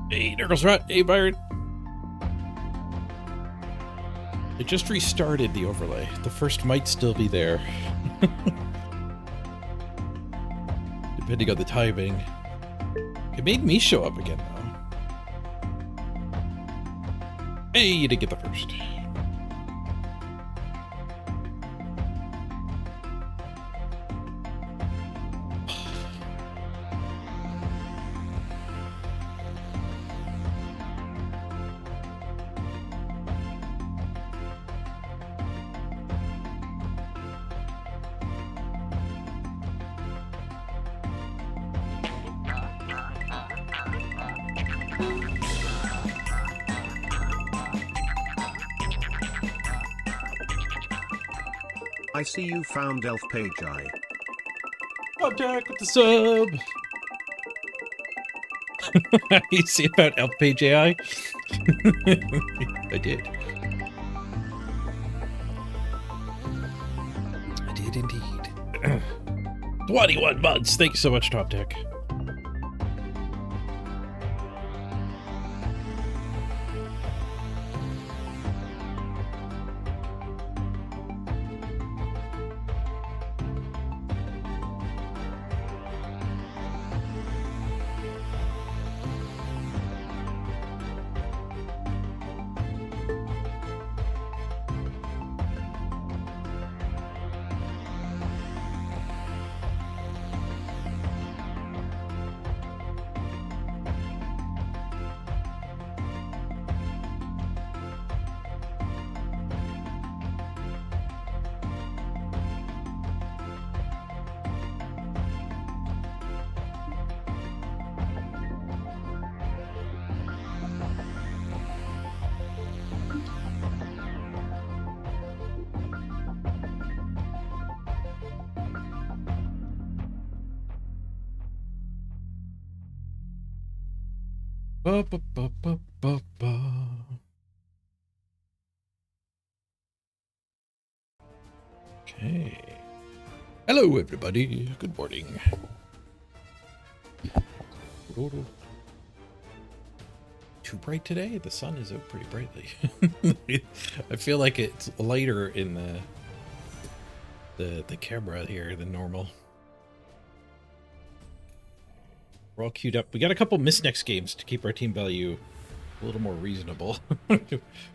Hey, Nurgle's Rot. Hey, Byron. It just restarted the overlay. The first might still be there. Depending on the timing. It made me show up again, though. Hey, you did get the first. I see you found Elf Page I. Top Jack with the sub. You see about Elf Page AI? I did. I did indeed. 21 months. Thank you so much, Top Deck. Ba, ba, ba, ba, ba, ba. Okay. Hello, everybody. Good morning. Too bright today? The sun is out pretty brightly. I feel like it's lighter in the camera here than normal. We're all queued up. We got a couple miss next games to keep our team value a little more reasonable,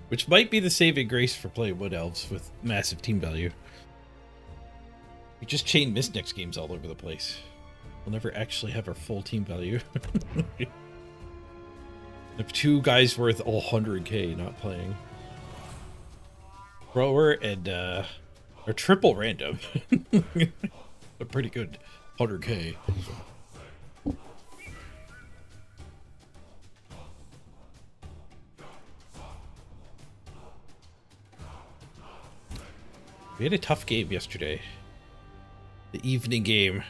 which might be the saving grace for playing Wood Elves with massive team value. We just chain miss next games all over the place. We'll never actually have our full team value. If two guys worth 100k not playing. Thrower and or triple random. A pretty good 100k. We had a tough game yesterday. The evening game.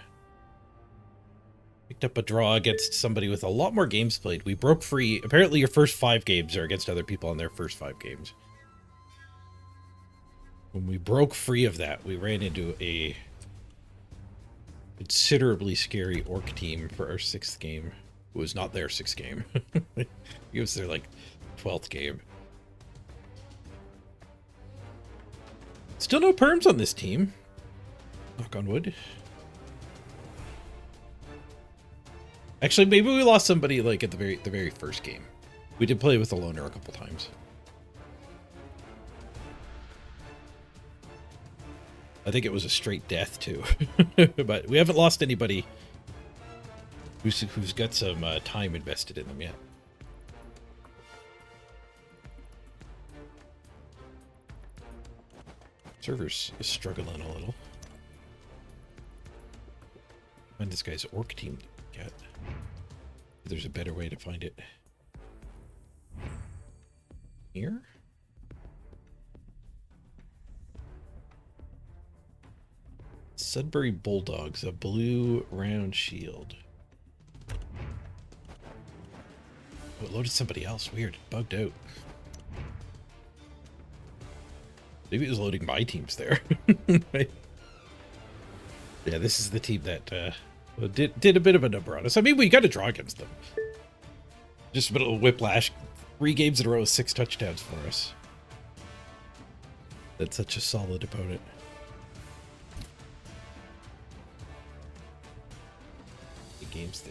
Picked up a draw against somebody with a lot more games played. We broke free. Apparently your first 5 games are against other people on their first 5 games. When we broke free of that, we ran into a considerably scary orc team for our 6th game. It was not their 6th game. It was their, like, 12th game. Still no perms on this team. Knock on wood. Actually, maybe we lost somebody like at the very first game. We did play with a loner a couple times. I think it was a straight death too. But we haven't lost anybody who's got some time invested in them yet. Server's is struggling a little. Find this guy's orc team to get. There's a better way to find it. Here? Sudbury Bulldogs, a blue round shield. Oh, it loaded somebody else. Weird. Bugged out. Maybe it was loading my teams there. Right? Yeah, this is the team that did a bit of a number on us. I mean, we got to draw against them. Just a bit of whiplash. 3 games in a row with 6 touchdowns for us. That's such a solid opponent. The games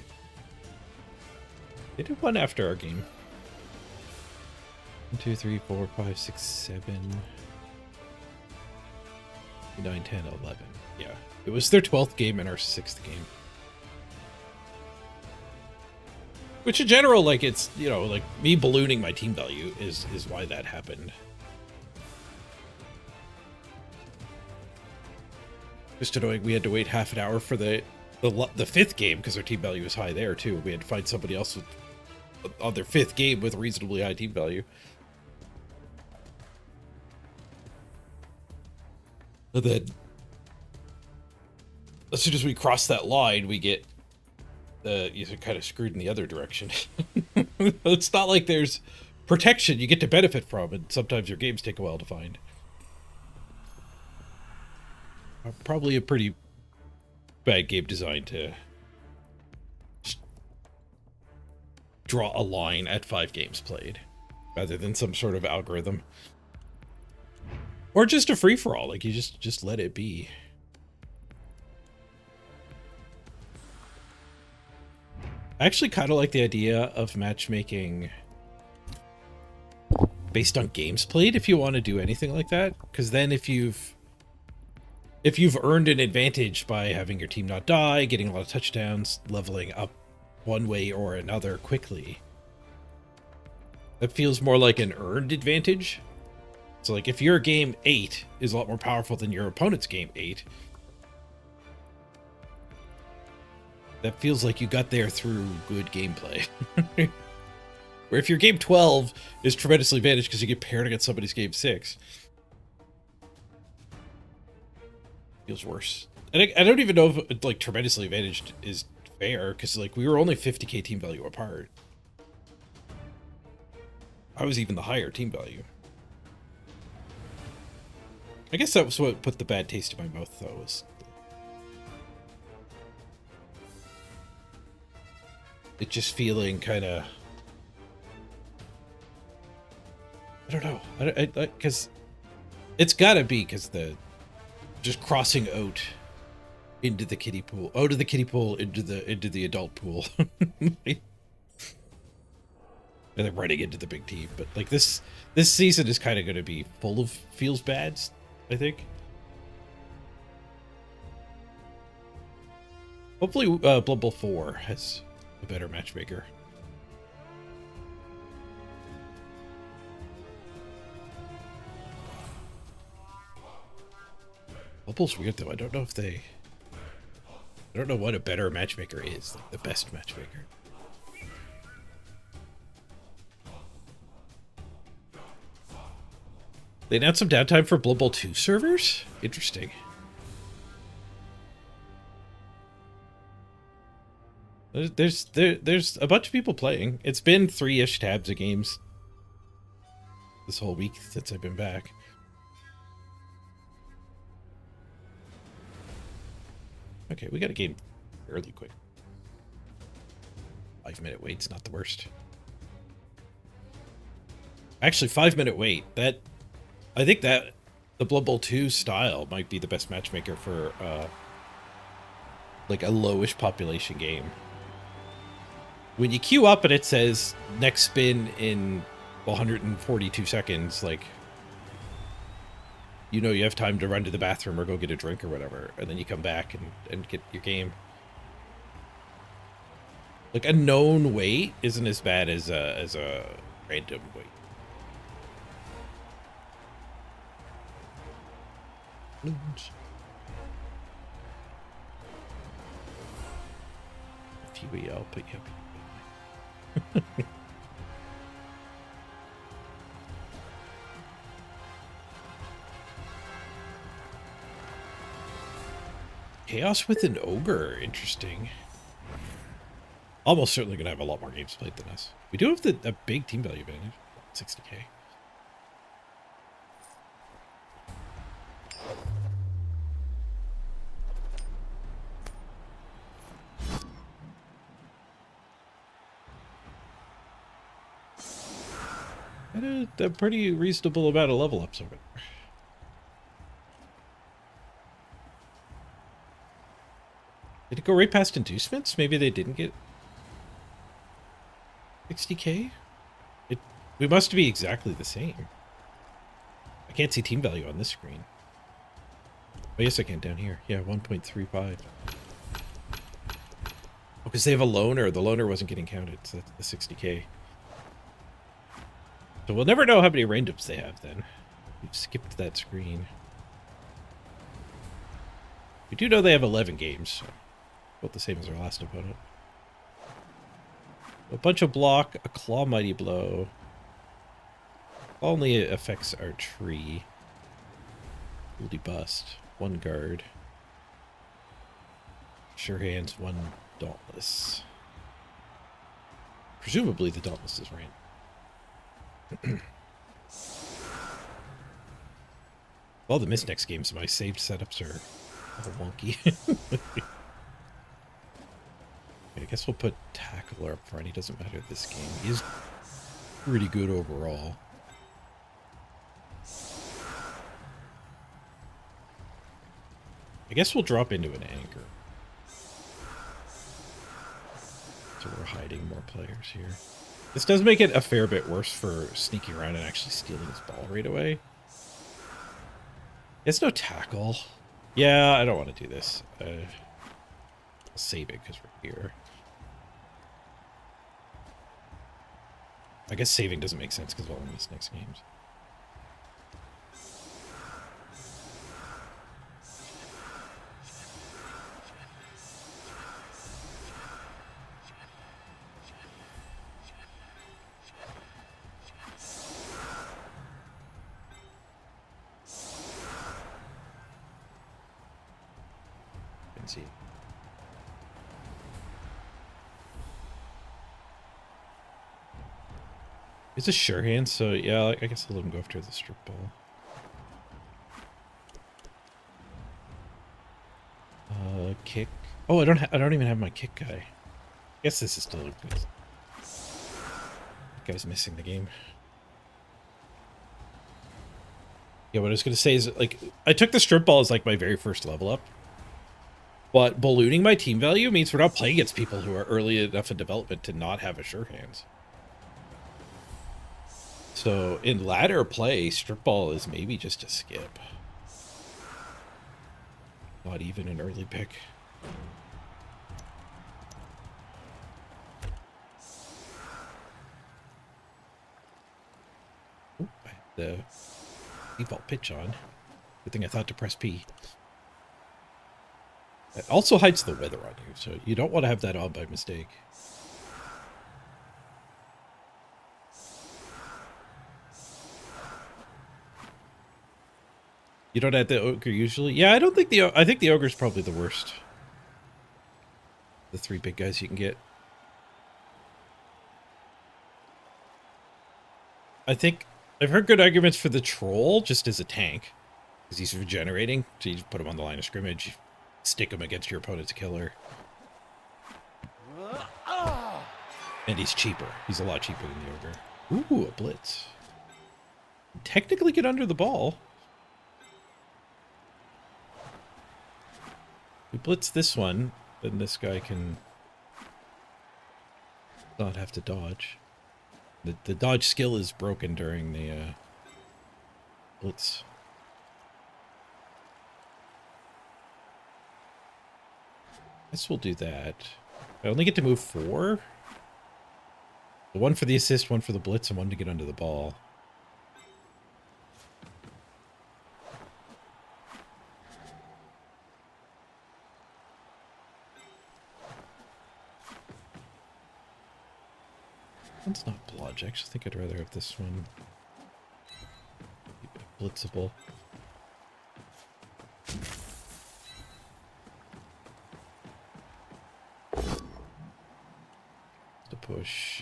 they did one after our game. 1, 2, 3, 4, 5, 6, 7, 9, 10, 11. Yeah. It was their 12th game and our 6th game. Which in general, like, it's, you know, like, me ballooning my team value is why that happened. Just annoying, we had to wait half an hour for the 5th game because our team value was high there, too. We had to find somebody else on their 5th game with reasonably high team value. And then, as soon as we cross that line, we get you're kind of screwed in the other direction. It's not like there's protection you get to benefit from, and sometimes your games take a while to find. Probably a pretty bad game design to just draw a line at 5 games played, rather than some sort of algorithm. Or just a free-for-all, like you just let it be. I actually kind of like the idea of matchmaking based on games played if you want to do anything like that, because then if you've earned an advantage by having your team not die, getting a lot of touchdowns, leveling up one way or another quickly, that feels more like an earned advantage. So like if your game 8 is a lot more powerful than your opponent's game 8, that feels like you got there through good gameplay. Where if your game 12 is tremendously advantaged because you get paired against somebody's game 6, feels worse. And I don't even know if like tremendously advantaged is fair, because like we were only 50k team value apart. I was even the higher team value. I guess that was what put the bad taste in my mouth, though, was it just feeling kind of, I don't know, because it's gotta be because the just crossing out into the kiddie pool, out of the kiddie pool into the adult pool, and then running into the big team. But like this season is kind of going to be full of feels bads, I think. Hopefully, Blood Bowl 4 has a better matchmaker. Blood Bowl's weird though. I don't know what a better matchmaker is, like the best matchmaker. They announced some downtime for Blood Bowl 2 servers? Interesting. There's a bunch of people playing. It's been 3-ish tabs of games this whole week since I've been back. Okay, we got a game fairly quick. 5-minute wait's not the worst. Actually, 5-minute wait. I think that the Blood Bowl 2 style might be the best matchmaker for like a lowish population game. When you queue up and it says next spin in 142 seconds, like, you know you have time to run to the bathroom or go get a drink or whatever, and then you come back and get your game. Like a known wait isn't as bad as a random wait. If you I'll put you up. Chaos with an ogre, interesting. Almost certainly gonna have a lot more games played than us. We do have a big team value advantage, 60k. And a pretty reasonable amount of level ups over there. Did it go right past inducements? Maybe they didn't get 60k? We must be exactly the same. I can't see team value on this screen. Oh, yes, I can down here. Yeah, 1.35. Oh, because they have a loner. The loner wasn't getting counted, so that's the 60k. So we'll never know how many randoms they have then. We've skipped that screen. We do know they have 11 games, so about the same as our last opponent. A bunch of block, a claw mighty blow. Only affects our tree. Holy bust. One guard. Sure hands, one dauntless. Presumably the dauntless is random. All the miss next games, my saved setups are all wonky. I guess we'll put Tackler up front. He doesn't matter this game. He is pretty good overall. I guess we'll drop into an anchor. So we're hiding more players here. This does make it a fair bit worse for sneaking around and actually stealing his ball right away. It's no tackle. Yeah, I don't want to do this. I'll save it because we're here. I guess saving doesn't make sense because we'll only miss next games. See. It's a sure hand, so yeah, I guess I'll let him go after the strip ball. Kick. Oh, I don't even have my kick guy. I guess this is still good. That guy's missing the game. Yeah, what I was gonna say is, like, I took the strip ball as like my very first level up. But ballooning my team value means we're not playing against people who are early enough in development to not have a sure hands. So in ladder play, strip ball is maybe just a skip. Not even an early pick. Ooh, I had the default pitch on. Good thing I thought to press P. It also hides the weather on you, so you don't want to have that on by mistake. You don't add the ogre usually? Yeah, I don't think I think the ogre's probably the worst. The three big guys you can get. I think I've heard good arguments for the troll just as a tank, because he's regenerating. So you just put him on the line of scrimmage, stick him against your opponent's killer. And he's cheaper. He's a lot cheaper than the ogre. Ooh, a blitz. Technically get under the ball. We blitz this one, then this guy can not have to dodge. The dodge skill is broken during the blitz. Guess we'll do that. I only get to move 4. One for the assist, one for the blitz, and one to get under the ball. One's not blodge. I actually think I'd rather have this one. Keep it blitzable. To push.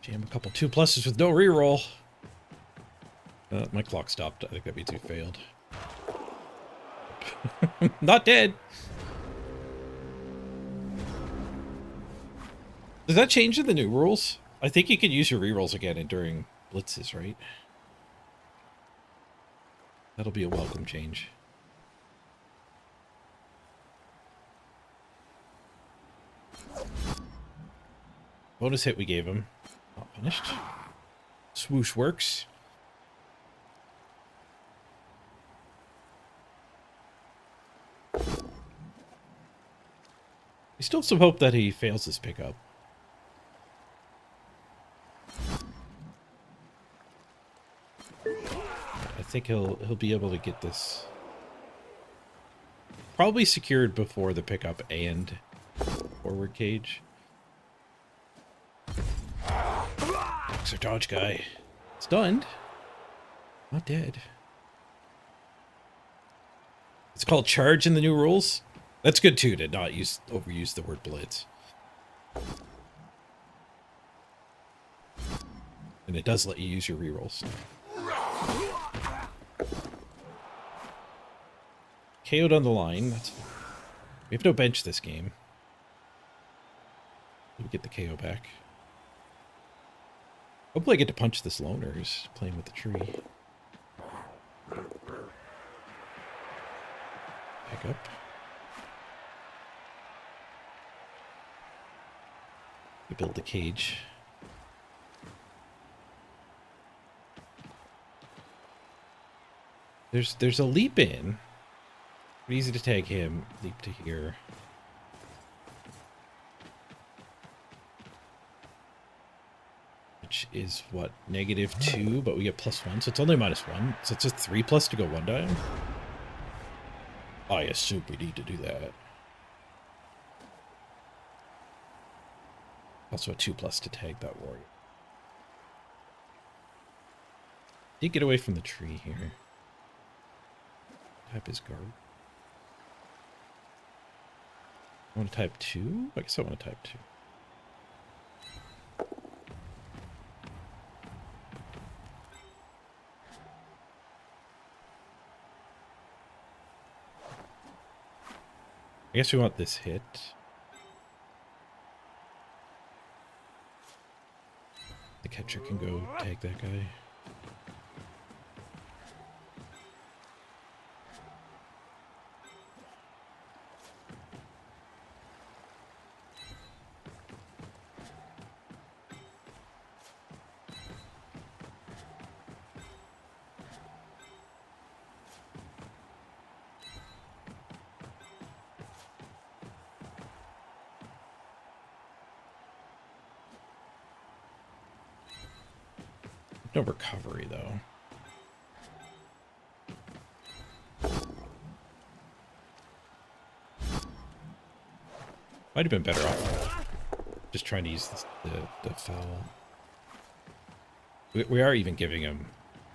Jam a couple 2+s with no reroll. My clock stopped. I think that means we failed. Not dead. Does that change in the new rules? I think you can use your rerolls again during blitzes, right? That'll be a welcome change. Bonus hit we gave him. Not punished. Swoosh works. We still have some hope that he fails his pickup. I think he'll be able to get this probably secured before the pickup and forward cage. It's our dodge guy. Stunned. Not dead. It's called charge in the new rules. That's good too, to not overuse the word blitz. And it does let you use your rerolls. KO'd on the line. That's fine. We have no bench this game. We get the KO back. Hopefully I get to punch this loner who's playing with the tree. Pick up. We build the cage. There's a leap in. Pretty easy to tag him. Leap to here. Which is what? -2, but we get +1, so it's only -1. So it's a 3+ to go one time. I assume we need to do that. Also a 2+ to tag that warrior. Did get away from the tree here. Type his guard. I want to type 2? I guess I want to type 2. I guess we want this hit. The catcher can go tag that guy. No recovery, though. Might have been better off just trying to use the foul. We are even giving him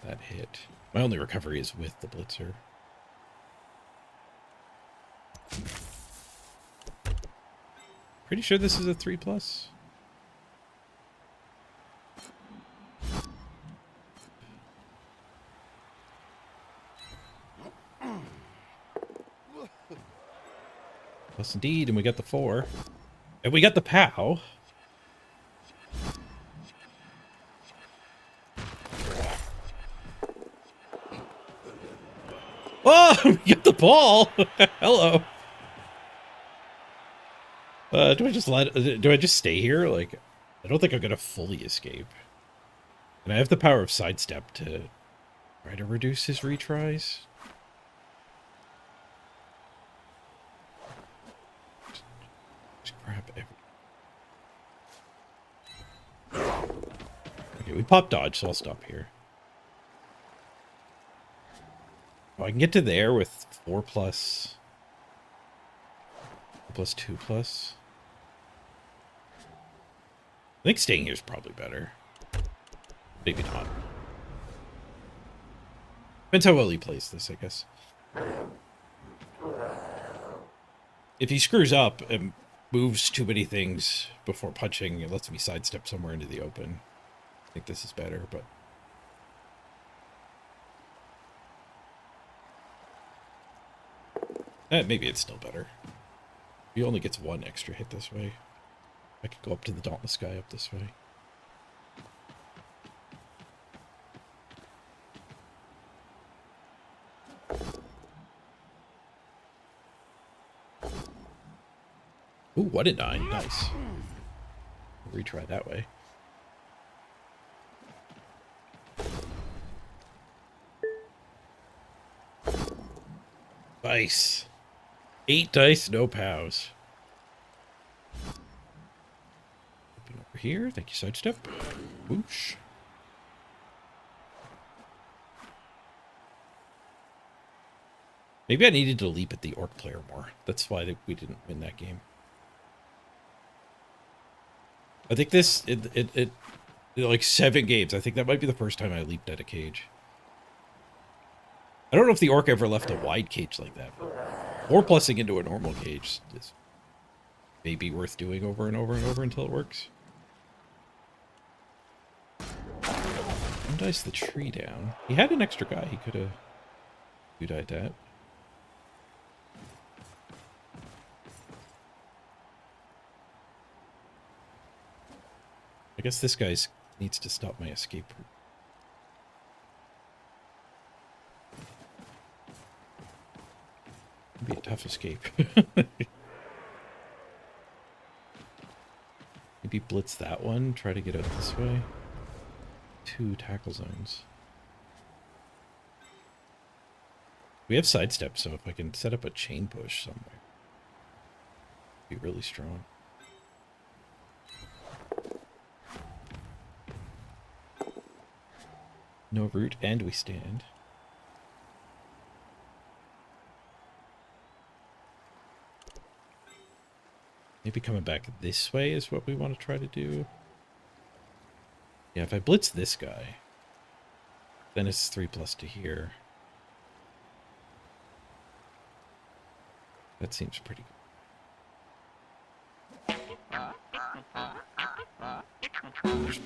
that hit. My only recovery is with the blitzer. Pretty sure this is a 3+. Plus indeed, and we got the 4. And we got the POW. Oh, we got the ball. Hello. Do I just stay here? Like, I don't think I'm gonna fully escape. And I have the power of sidestep to try to reduce his retries. Grab every... Okay, we pop dodge, so I'll stop here. Oh, I can get to there with 4+. 2+. I think staying here is probably better. Maybe not. Depends how well he plays this, I guess. If he screws up and moves too many things before punching, it lets me sidestep somewhere into the open. I think this is better, but... Maybe it's still better. He only gets one extra hit this way. I could go up to the Dauntless guy up this way. Ooh, what a 9. Nice. We'll retry that way. Nice. 8 dice, no pows. Open over here. Thank you, sidestep. Whoosh. Maybe I needed to leap at the orc player more. That's why we didn't win that game. I think this, like 7 games. I think that might be the first time I leaped at a cage. I don't know if the orc ever left a wide cage like that. Or plussing into a normal cage is maybe worth doing over and over and over until it works. One dice the tree down. He had an extra guy. He could have died that. I guess this guy needs to stop my escape route. It'd be a tough escape. Maybe blitz that one, try to get out this way. 2 tackle zones. We have sidestep, so if I can set up a chain push somewhere, it'd be really strong. No root, and we stand. Maybe coming back this way is what we want to try to do. Yeah, if I blitz this guy, then it's 3+ to here. That seems pretty good. There's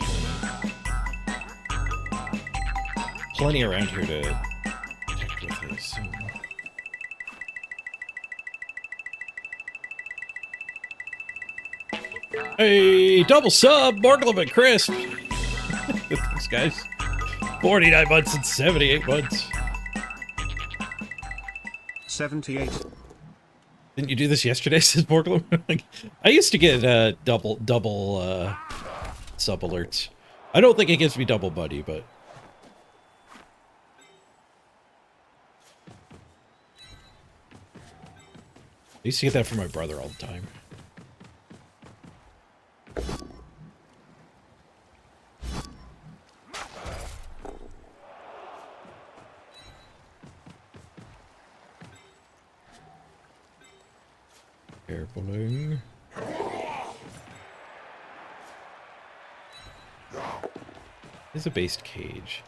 plenty around here to protect with, I assume. Hey, double sub, Morglum and Crisp. Thanks, guys. 49 months and 78 months. 78. Didn't you do this yesterday, says Morglum? I used to get double sub alerts. I don't think it gives me double buddy, but I used to get that from my brother all the time. Carefuling. There's a based cage.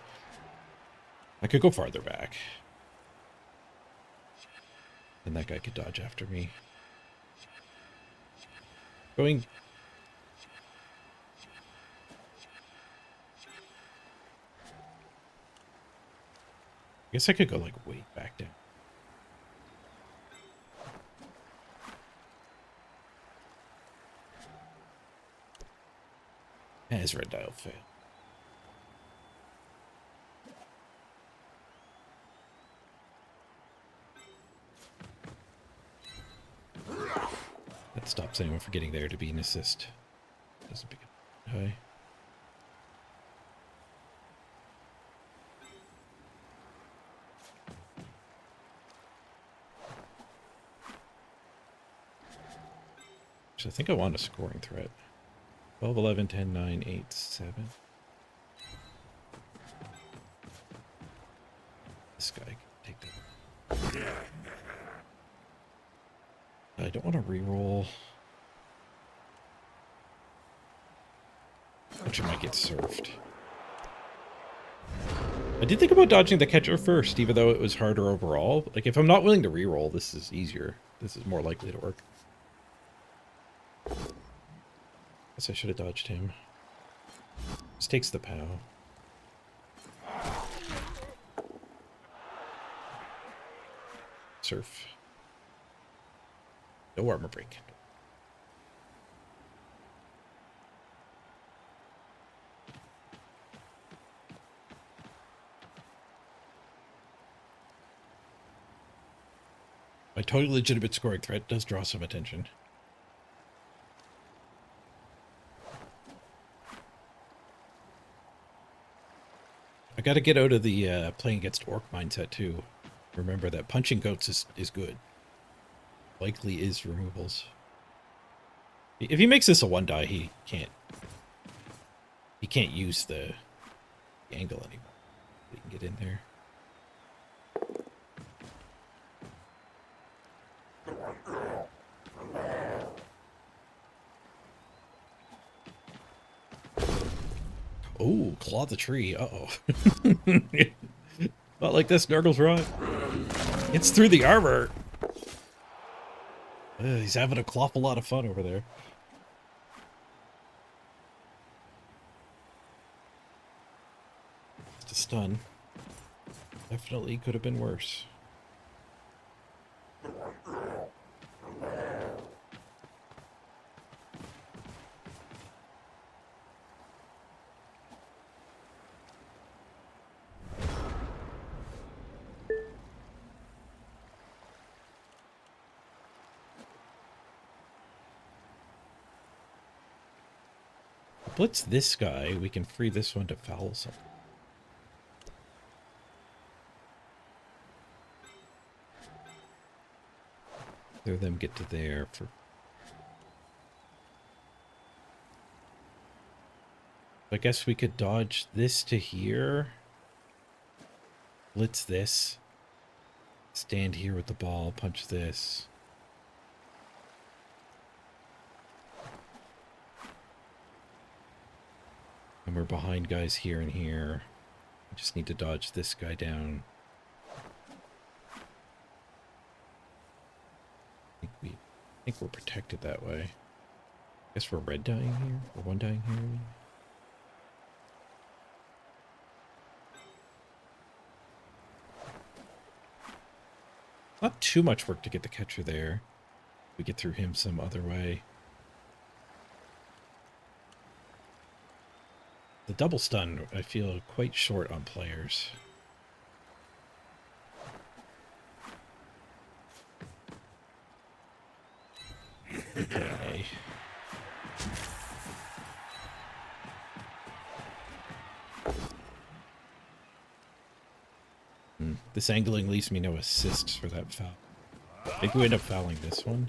I could go farther back. Then that guy could dodge after me. Going... I guess I could go, like, way back down. As red dial fail. That stops anyone from getting there to be an assist. Doesn't pick it high. So I think I want a scoring threat. 12, 11, 10, 9, 8, 7. This guy can take that. I don't want to reroll. Which I might get surfed. I did think about dodging the catcher first, even though it was harder overall. Like, if I'm not willing to reroll, this is easier. This is more likely to work. Guess I should have dodged him. This takes the POW. Surf. No armor break. My totally legitimate scoring threat does draw some attention. I gotta get out of the playing against orc mindset too. Remember that punching goats is good. Likely is removals. If he makes this a 1-die, he can't use the angle anymore. We can get in there. Oh, claw the tree. Uh-oh. Not like this, Nurgle's right. It's through the armor. He's having a awful lot of fun over there. It's a stun. Definitely could have been worse. Blitz this guy, we can free this one to foul something. Let them get to there for... I guess we could dodge this to here. Blitz this. Stand here with the ball, punch this. And we're behind guys here and here. We just need to dodge this guy down. I think we're protected that way. Guess we're red dying here? Or one dying here? Not too much work to get the catcher there. We get through him some other way. The double stun, I feel quite short on players. Okay. This angling leaves me no assists for that foul. I think we end up fouling this one.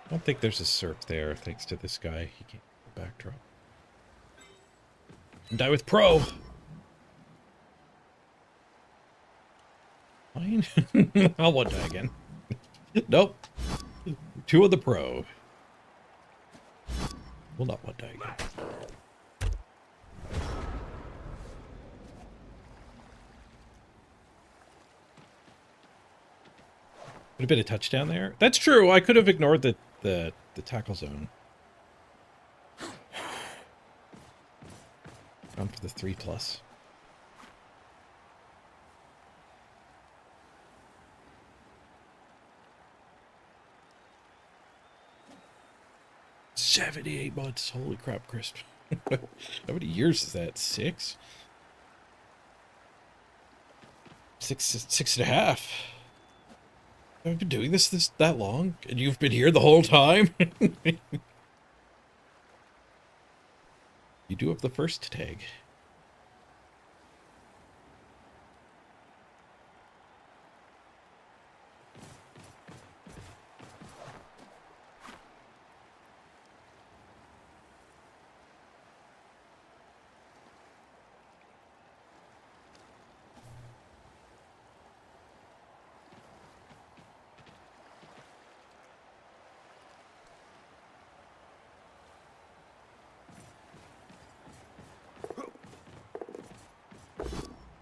I don't think there's a surf there, thanks to this guy. He can't backdrop. Die with pro! Fine. I'll one die again. Nope. 2 of the pro. Will not one die again. Would have been a touchdown there. That's true. I could have ignored the tackle zone. Gone for the 3+. $78. Holy crap, Crisp. How many years is that? 6? 6.5. I've been doing this that long, and you've been here the whole time? You do have the first tag.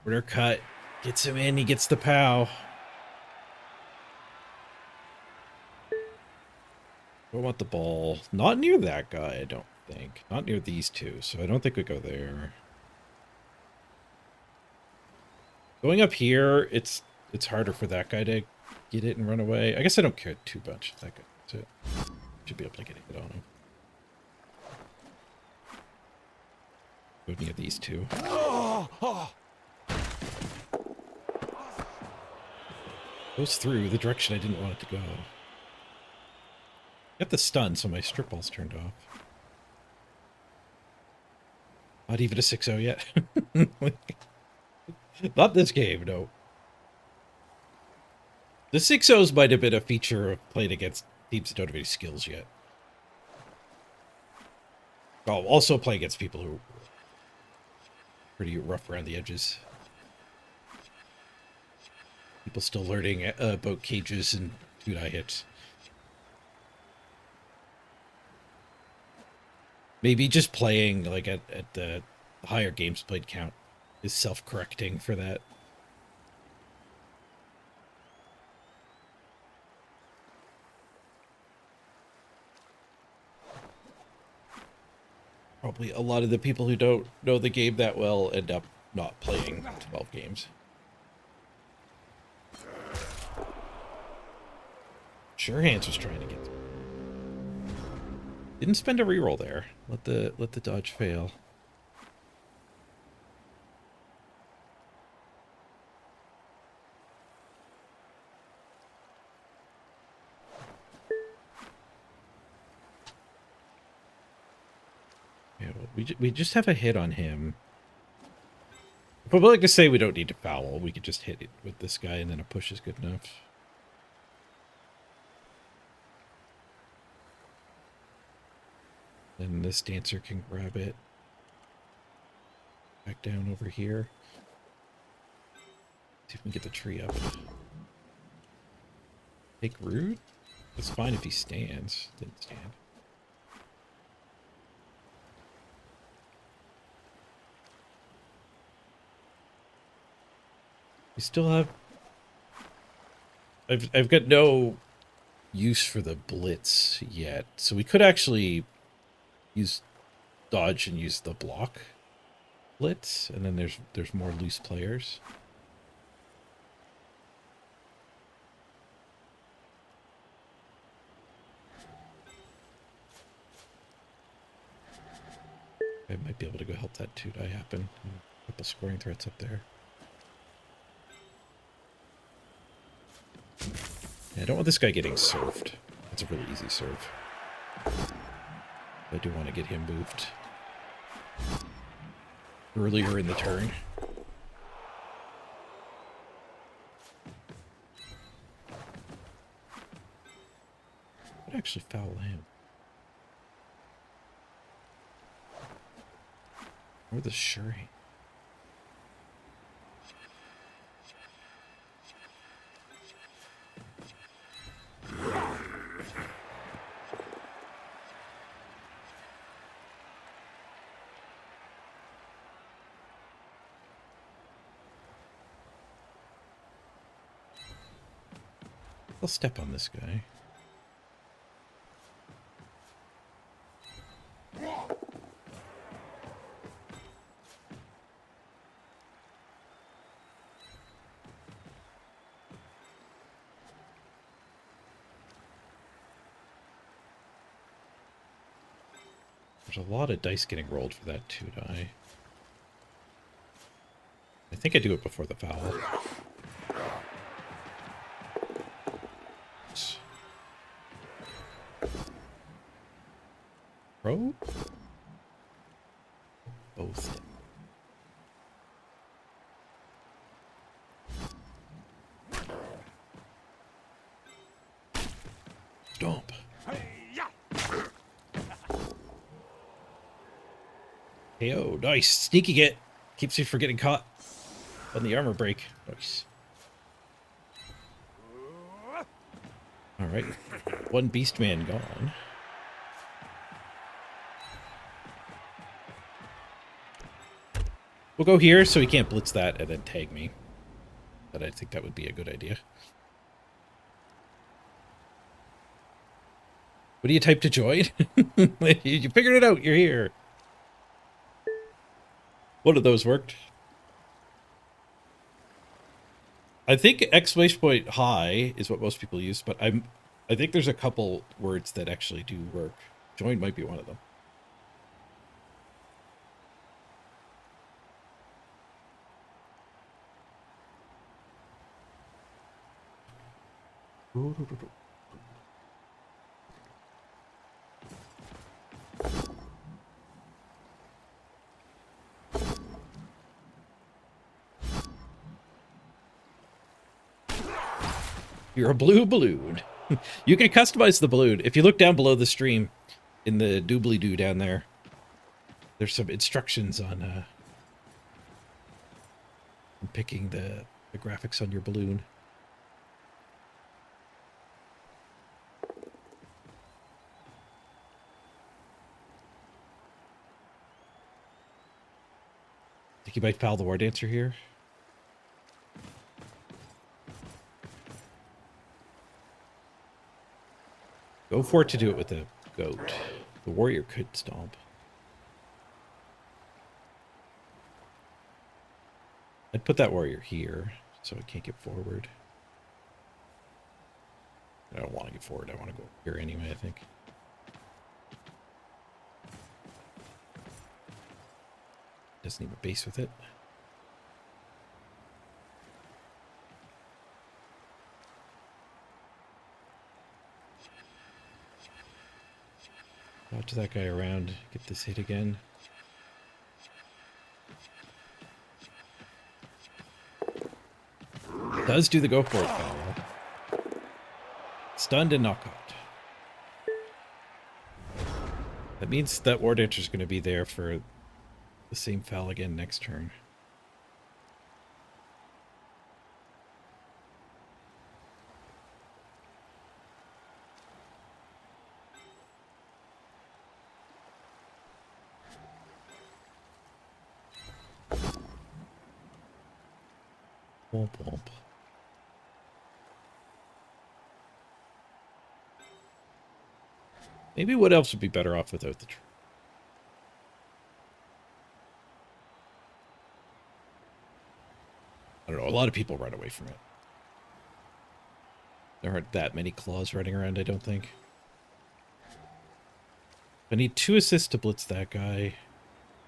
Order cut. Gets him in. He gets the POW. I want the ball. Not near that guy, I don't think. Not near these two, so I don't think we go there. Going up here, it's harder for that guy to get it and run away. I guess I don't care too much. That guy gets it. Should be able to get a hit on him. Go near these two. Goes through the direction I didn't want it to go. Got the stun, so my strip ball's turned off. Not even a 6-0 yet. Not this game, no. The 6-0s might have been a feature of playing against teams that don't have any skills yet. I'll also play against people who are pretty rough around the edges. People still learning about cages and 2-die hits. Maybe just playing like at the higher games played count is self-correcting for that. Probably a lot of the people who don't know the game that well end up not playing 12 games. Sure Hands was trying to get through. Didn't spend a reroll there. Let the dodge fail. Yeah, well, we just have a hit on him. But we'd like to say we don't need to foul. We could just hit it with this guy and then a push is good enough. Then this dancer can grab it. Back down over here. See if we can get the tree up. Take root? That's fine if he stands. Didn't stand. We still have... I've got no use for the blitz yet. So we could actually use dodge and use the block blitz, and then there's more loose players. I might be able to go help that 2-die happen. A couple scoring threats up there. Yeah, I don't want this guy getting served. That's a really easy serve. I do want to get him moved earlier in the turn. I'd actually foul him. Or the sure hand. I'll step on this guy. There's a lot of dice getting rolled for that 2-die. I think I do it before the foul. Pro? Both. Stomp. KO, nice. Sneaking it. Keeps you from getting caught on the armor break. Nice. Alright. One beast man gone. We'll go here so he can't blitz that and then tag me. But I think that would be a good idea. What do you type to join? You figured it out. You're here. One of those worked. I think exclamation point high is what most people use, but I think there's a couple words that actually do work. Join might be one of them. You're a blue balloon. You can customize the balloon. If you look down below the stream in the doobly-doo down there, there's some instructions on picking the graphics on your balloon. Think you might foul the war dancer here? Go for it to do it with the goat. The warrior could stomp. I'd put that warrior here so it can't get forward. I don't want to get forward. I want to go here anyway, I think. Doesn't need a base with it. Dodge that guy around. Get this hit again. Does do the go for it foul. Stunned and knockout. That means that war dancer is going to be there for the same foul again next turn. Womp womp. Maybe Wood Elves would be better off without the tree. I don't know. A lot of people run away from it. There aren't that many claws running around, I don't think. I need 2 assists to blitz that guy.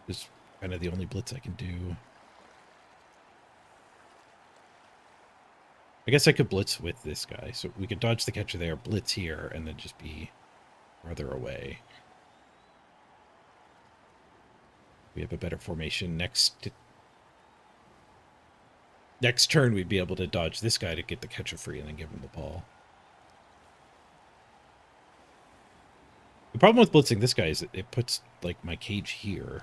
Is kind of the only blitz I can do. I guess I could blitz with this guy. So we could dodge the catcher there, blitz here, and then just be further away. We have a better formation. Next turn, we'd be able to dodge this guy to get the catcher free and then give him the ball. The problem with blitzing this guy is it puts, like, my cage here.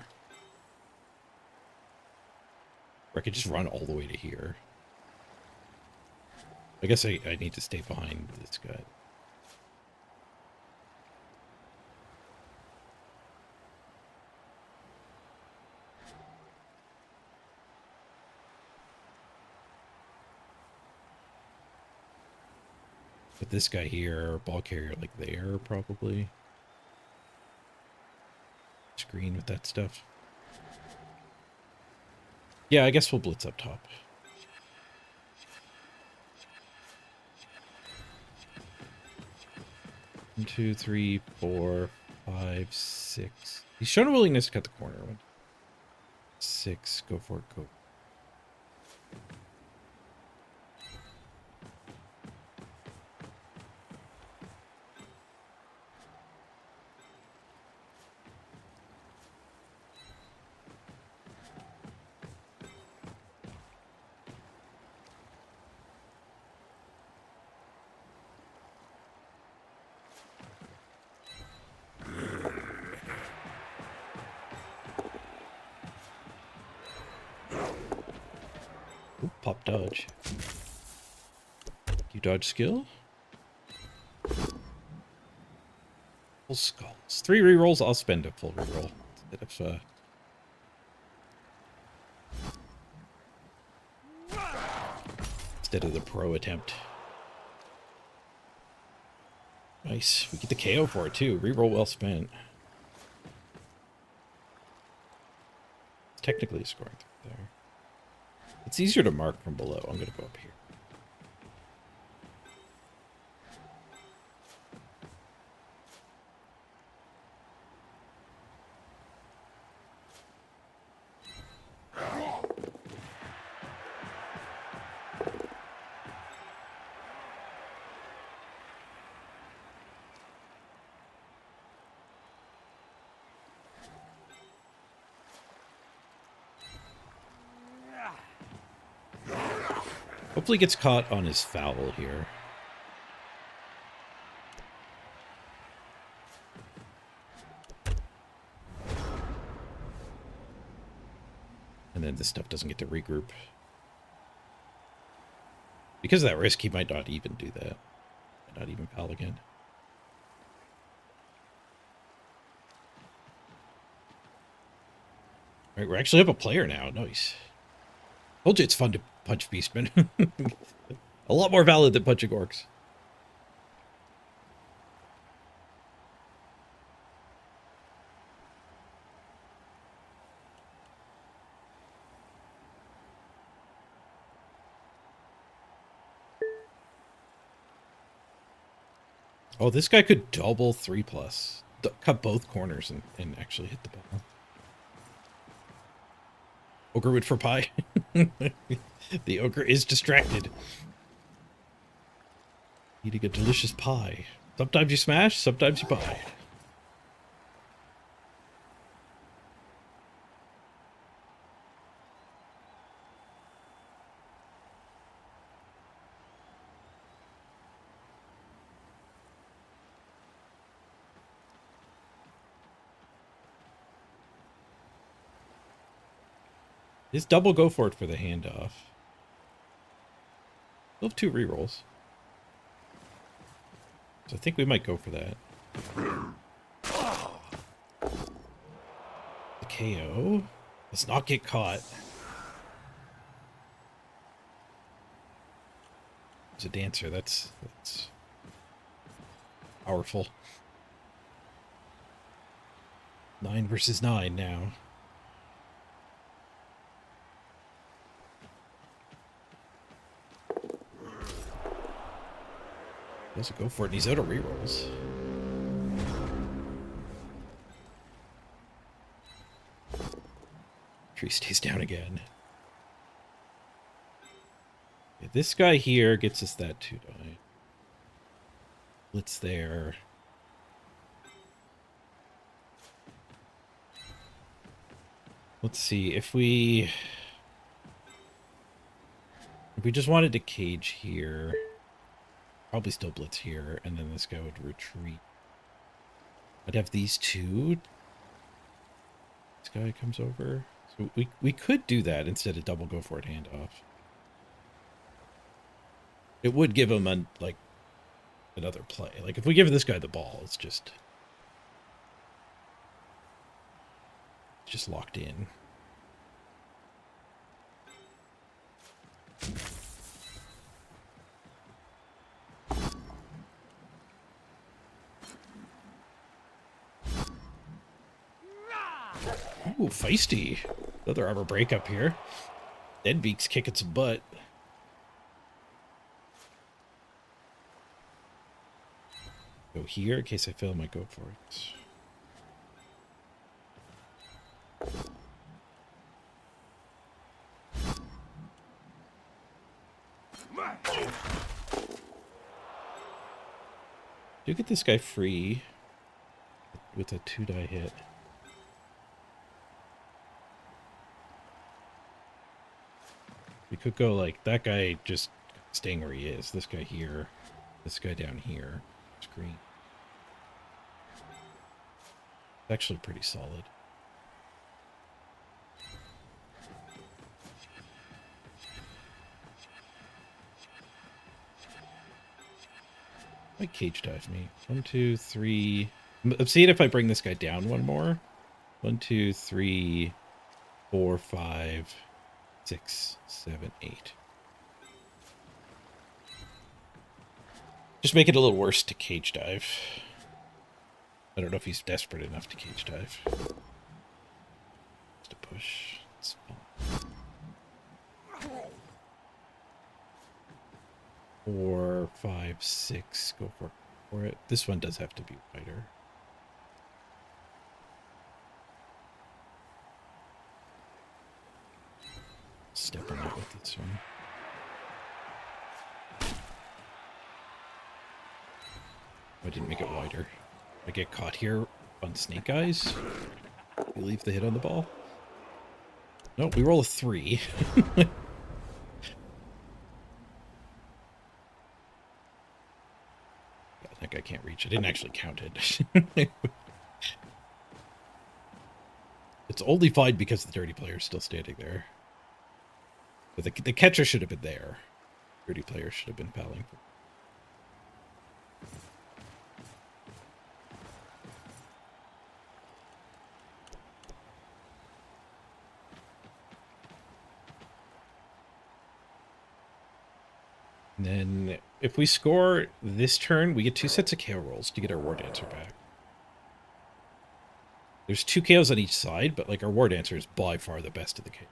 Or I could just run all the way to here. I guess I need to stay behind this guy. Put this guy here, ball carrier like there, probably. Screen with that stuff. Yeah, I guess we'll blitz up top. One, 2, 3, 4, 5, 6. He's shown a willingness to cut the corner. 1, 6. Go for it. Go. Ooh, pop dodge. You dodge skill? Full skulls. 3 rerolls. I'll spend a full reroll instead of instead of the pro attempt. Nice. We get the KO for it, too. Reroll well spent. It's technically a scoring threat there. It's easier to mark from below. I'm going to go up here. Hopefully gets caught on his foul here. And then this stuff doesn't get to regroup. Because of that risk, he might not even do that. Might not even foul again. All right, we're actually up a player now. Nice. Told you it's fun to punch Beastmen. A lot more valid than punching orcs. Oh, this guy could double 3+. Cut both corners and actually hit the ball. Ogre would for pie. The ogre is distracted. Eating a delicious pie. Sometimes you smash, sometimes you pie. His double go for it for the handoff. We'll have 2 rerolls. So I think we might go for that. The KO. Let's not get caught. It's a dancer. That's powerful. 9 versus 9 now. Doesn't go for it, and he's out of rerolls. Tree stays down again. Okay, this guy here gets us that 2 die. Blitz there. Let's see if we just wanted to cage here. Probably still blitz here, and then this guy would retreat. I'd have these 2. This guy comes over. So we could do that instead of double go for it handoff. It would give him another play. Like if we give this guy the ball, it's just locked in. Ooh, feisty. Another armor break up here. Deadbeak's kicking some butt. Go here in case I fail my go for it. Do get this guy free with a 2 die hit. We could go like that guy just staying where he is. This guy here. This guy down here. Screen. It's actually pretty solid. Might cage dive me. 1, 2, 3. I'm seeing if I bring this guy down 1 more. 1, 2, 3, 4, 5, 6, 7, 8. Just make it a little worse to cage dive. I don't know if he's desperate enough to cage dive. Just a push. It's fine. 4, 5, 6. Go for it. This one does have to be wider. Step on it with this one. I didn't make it wider. I get caught here on snake eyes. We leave the hit on the ball. No, we roll a 3. I think I can't reach. I didn't actually count it. It's only fine because the dirty player is still standing there. But the catcher should have been there. Dirty player should have been palling. And then if we score this turn, we get 2 sets of KO rolls to get our War Dancer back. There's 2 KOs on each side, but like our War Dancer is by far the best of the KO.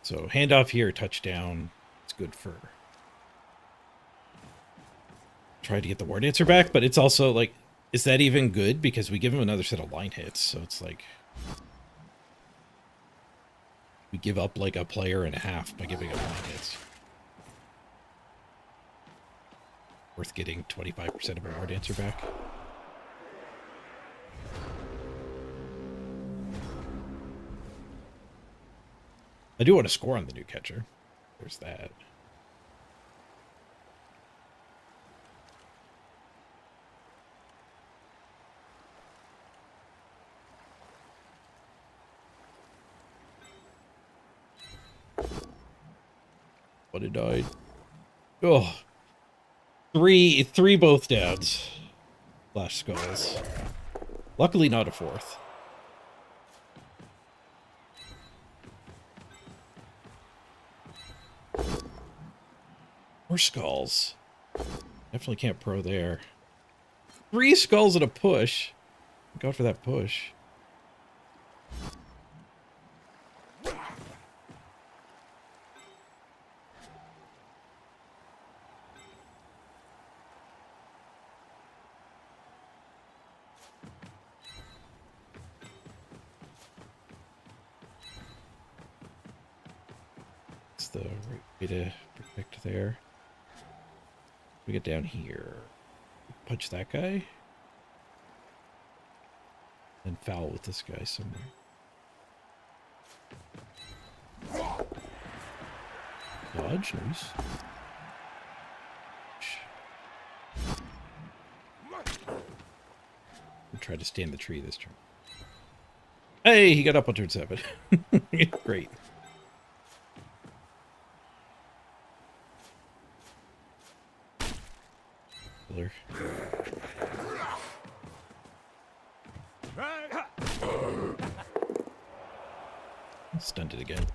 So handoff here, touchdown. It's good for try to get the War Dancer back, but it's also like, is that even good? Because we give him another set of line hits, so it's like we give up like a player and a half by giving up line hits. Worth getting 25% of our War Dancer back. I do want to score on the new catcher. There's that. What did I... Oh. Three both downs. Flash skulls. Luckily not a 4th. More skulls. Definitely can't pro there. 3 skulls and a push. Go for that push. It's the right way to protect there. We get down here. Punch that guy. And foul with this guy somewhere. Dodge, nice. We'll try to stand the tree this turn. Hey, he got up on turn 7. Great. Killer. Stunned it again.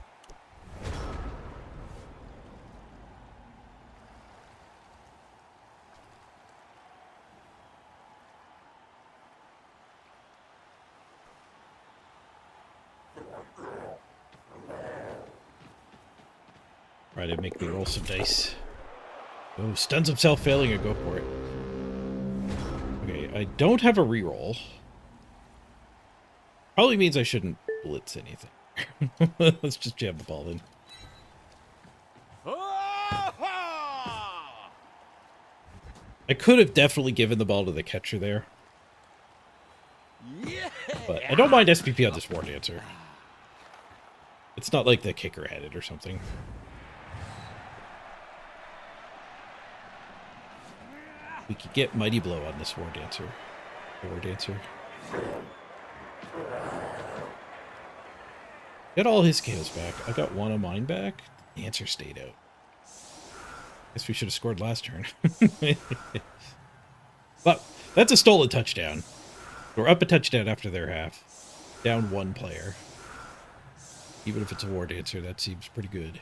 Try to make me roll some dice. Oh, stuns himself failing or go for it. Okay, I don't have a reroll. Probably means I shouldn't blitz anything. Let's just jam the ball in. I could have definitely given the ball to the catcher there. But I don't mind SPP on this War Dancer. It's not like the kicker had it or something. We could get Mighty Blow on this War Dancer. War Dancer. Get all his KOs back. I got one of mine back. The answer stayed out. Guess we should have scored last turn. But that's a stolen touchdown. We're up a touchdown after their half. Down 1 player. Even if it's a War Dancer, that seems pretty good.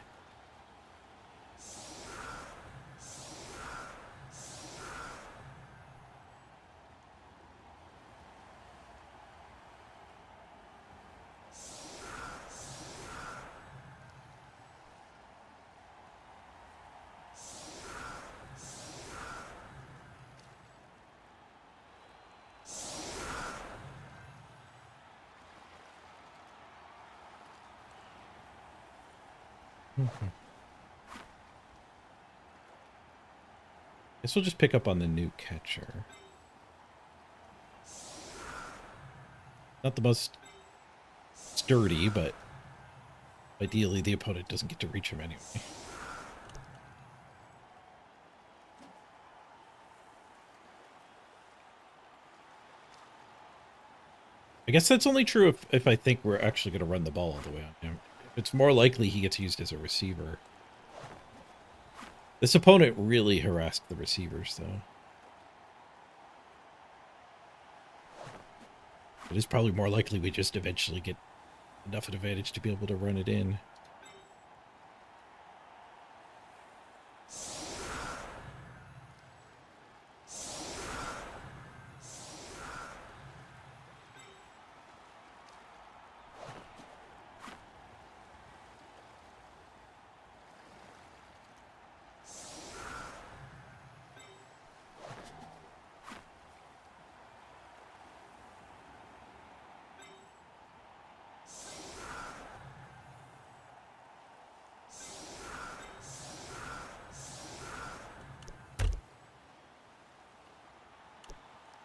Guess we'll just pick up on the new catcher. Not the most sturdy, but ideally the opponent doesn't get to reach him anyway. I guess that's only true if I think we're actually going to run the ball all the way on him. It's more likely he gets used as a receiver. This opponent really harassed the receivers, though. It is probably more likely we just eventually get enough advantage to be able to run it in.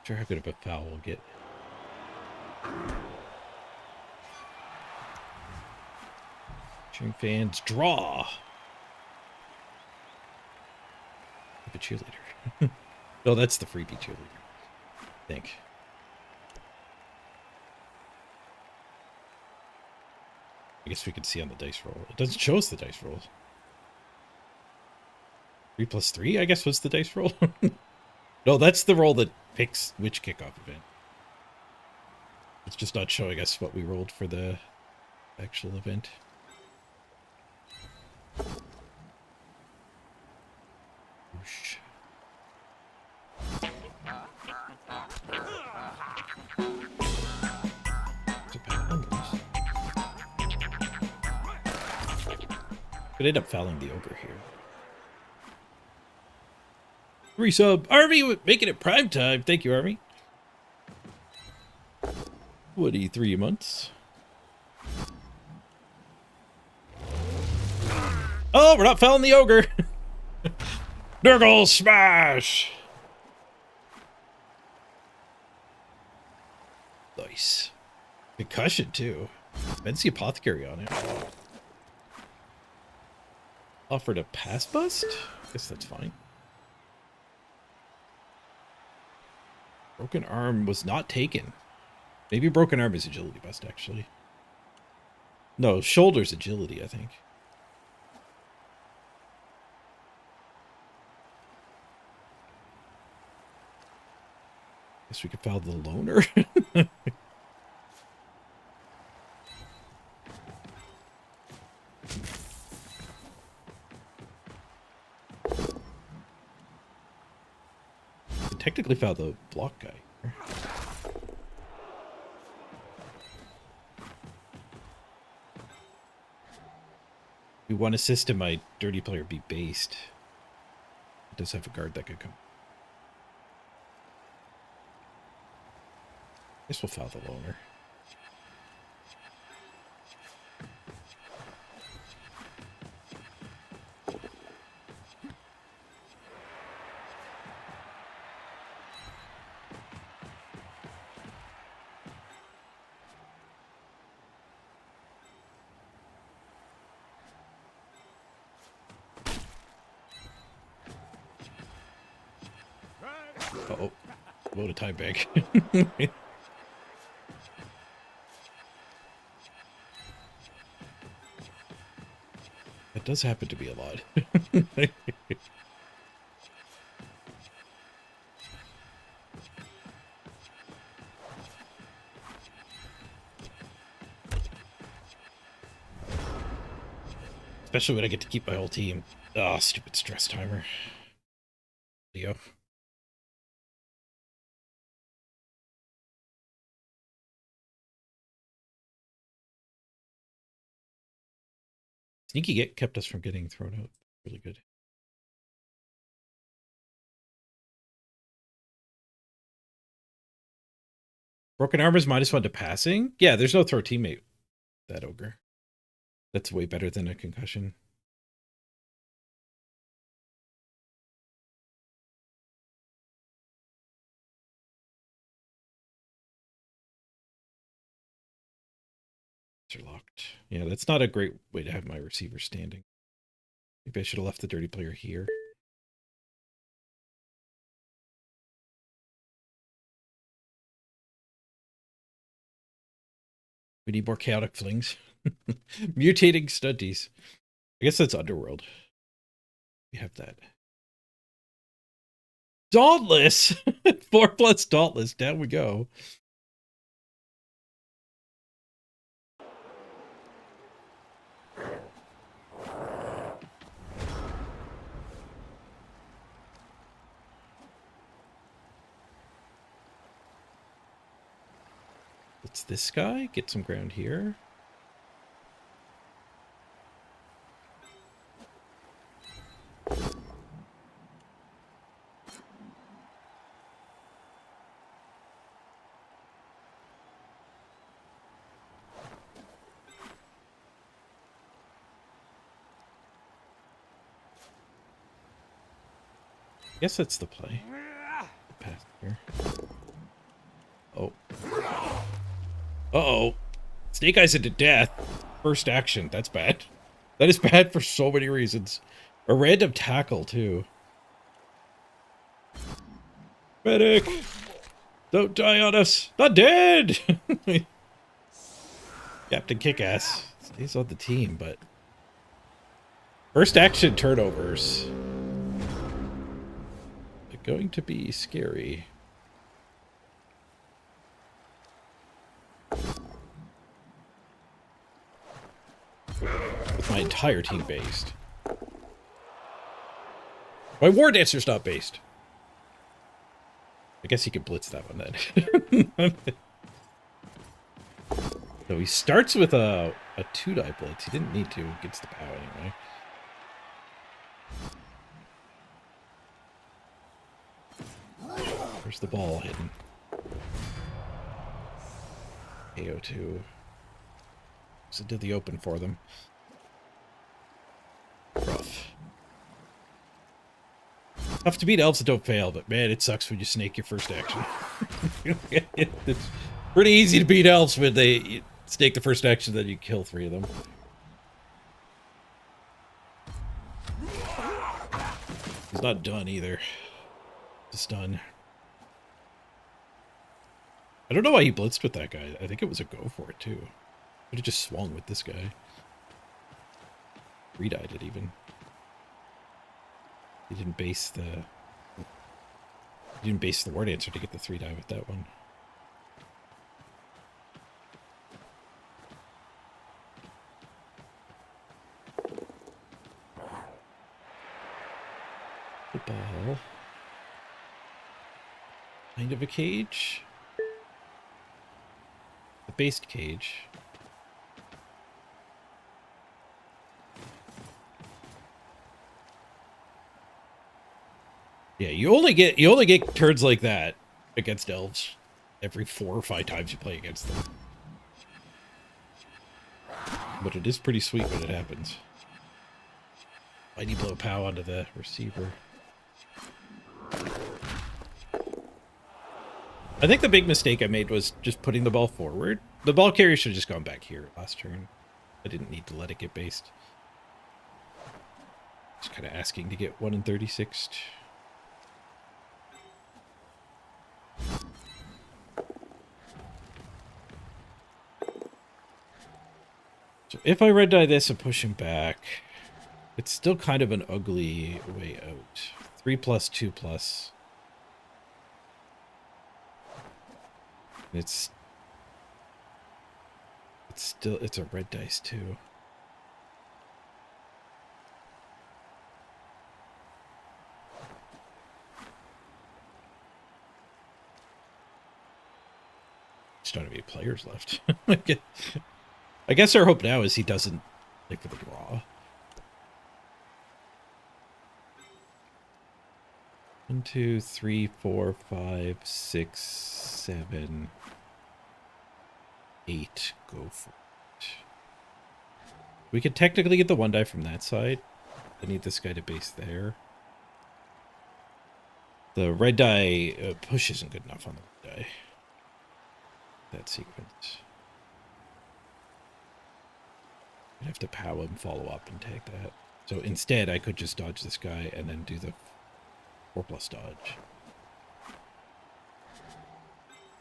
Sure how good of a foul we'll get. Cheering fans, draw! The cheerleader. No, that's the freebie cheerleader, I think. I guess we can see on the dice roll. It doesn't show us the dice rolls. 3 plus 3, I guess, was the dice roll. No, that's the roll that picks which kickoff event. It's just not showing us what we rolled for the actual event. Whoosh. Could end up fouling the ogre here. 3 sub. Army making it prime time. Thank you, Army. Woody, 3 months. Oh, we're not fouling the ogre. Nurgle smash. Nice. Concussion, too. Fancy apothecary on it. Offered a pass bust? Guess that's fine. Broken arm was not taken. Maybe broken arm is agility bust, actually. No, shoulder's agility, I think. Guess we could foul the loner. Technically foul the block guy. We want assist and my dirty player be based. It does have a guard that could come. Guess we'll foul the loner. Uh-oh. Load a time bank. That does happen to be a lot. Especially when I get to keep my whole team. Ah, oh, stupid stress timer. Leo. Sneaky get kept us from getting thrown out. Really good. Broken arm is -1 to passing. Yeah, there's no throw teammate. That ogre. That's way better than a concussion. They're locked. Yeah, that's not a great way to have my receiver standing. Maybe I should have left the dirty player here. We need more chaotic flings. Mutating stunties. I guess that's Underworld. We have that. Dauntless! 4+ Dauntless. Down we go. It's this guy. Get some ground here. Guess that's the play. Pass here. Oh. Uh-oh. Snake Eyes into death. First action. That's bad. That is bad for so many reasons. A random tackle, too. Medic! Don't die on us! Not dead! Captain Kickass stays on the team, but... First action turnovers. They're going to be scary. With my entire team based. My War Dancer's not based. I guess he could blitz that one then. So he starts with a 2-die blitz. He didn't need to against the POW anyway. Where's the ball hidden? AO2. So did the open for them. Rough. Tough to beat elves that don't fail, but man, it sucks when you snake your first action. It's pretty easy to beat elves when they snake the first action, then you kill 3 of them. He's not done either. Just done. I don't know why he blitzed with that guy. I think it was a go for it too. Could have just swung with this guy. 3-died it even. He didn't base the... He didn't base the War Dancer to get the 3-die with that one. The ball. Kind of a cage. A based cage. Yeah, you only get turns like that against elves every 4 or 5 times you play against them. But it is pretty sweet when it happens. Mighty blow POW onto the receiver. I think the big mistake I made was just putting the ball forward. The ball carrier should have just gone back here last turn. I didn't need to let it get based. Just kind of asking to get 1 in 36. So if I red die this and push him back, it's still kind of an ugly way out. 3+, 2+. It's a red dice too. Just don't have any players left. I guess our hope now is he doesn't like for the draw. 1, 2, 3, 4, 5, 6, 7, 8. Go for it. We could technically get the 1-die from that side. I need this guy to base there. The red die push isn't good enough on the red die. That sequence. I'd have to pow him, follow up, and take that. So instead, I could just dodge this guy and then do the 4+ dodge.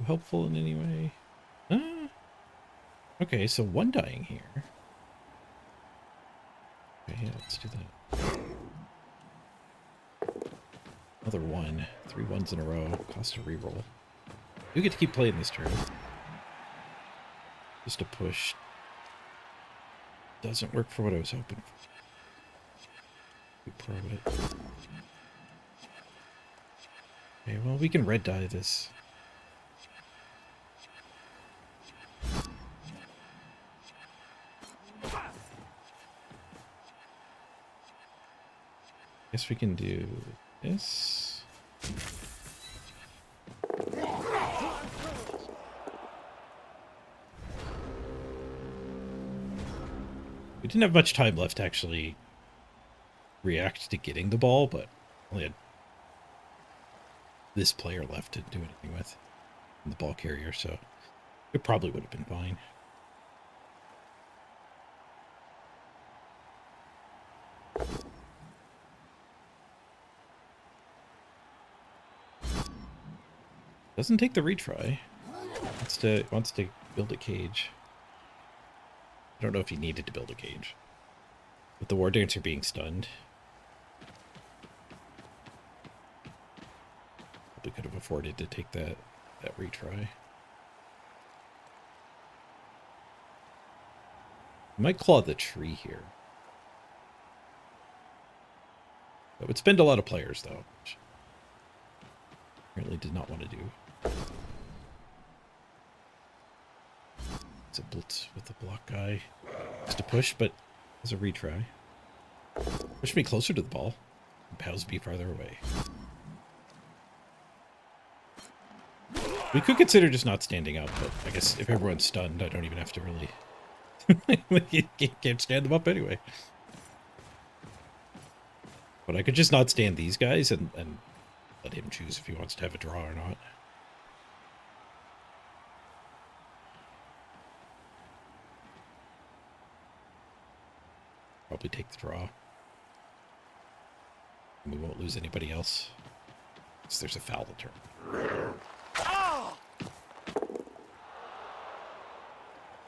Helpful in any way? Okay, so 1 dying here. Okay, yeah, let's do that. Another 1. 3 1s in a row. Cost a reroll. You get to keep playing this turn. Just a push. Doesn't work for what I was hoping for. We pro it. Okay, well, we can red dye this. Guess we can do this. We didn't have much time left to actually react to getting the ball, but only had this player left to do anything with. And the ball carrier, so it probably would have been fine. Doesn't take the retry. Wants to build a cage. I don't know if he needed to build a cage. With the War Dancer being stunned. Probably could have afforded to take that retry. Might claw the tree here. That would spend a lot of players, though. Which apparently did not want to do. It's a blitz with the block guy. Just a push, but as a retry. Push me closer to the ball. Pows be farther away. We could consider just not standing up, but I guess if everyone's stunned, I don't even have to really... You can't stand them up anyway. But I could just not stand these guys and let him choose if he wants to have a draw or not. Probably take the draw. And we won't lose anybody else. Because there's a foul to turn.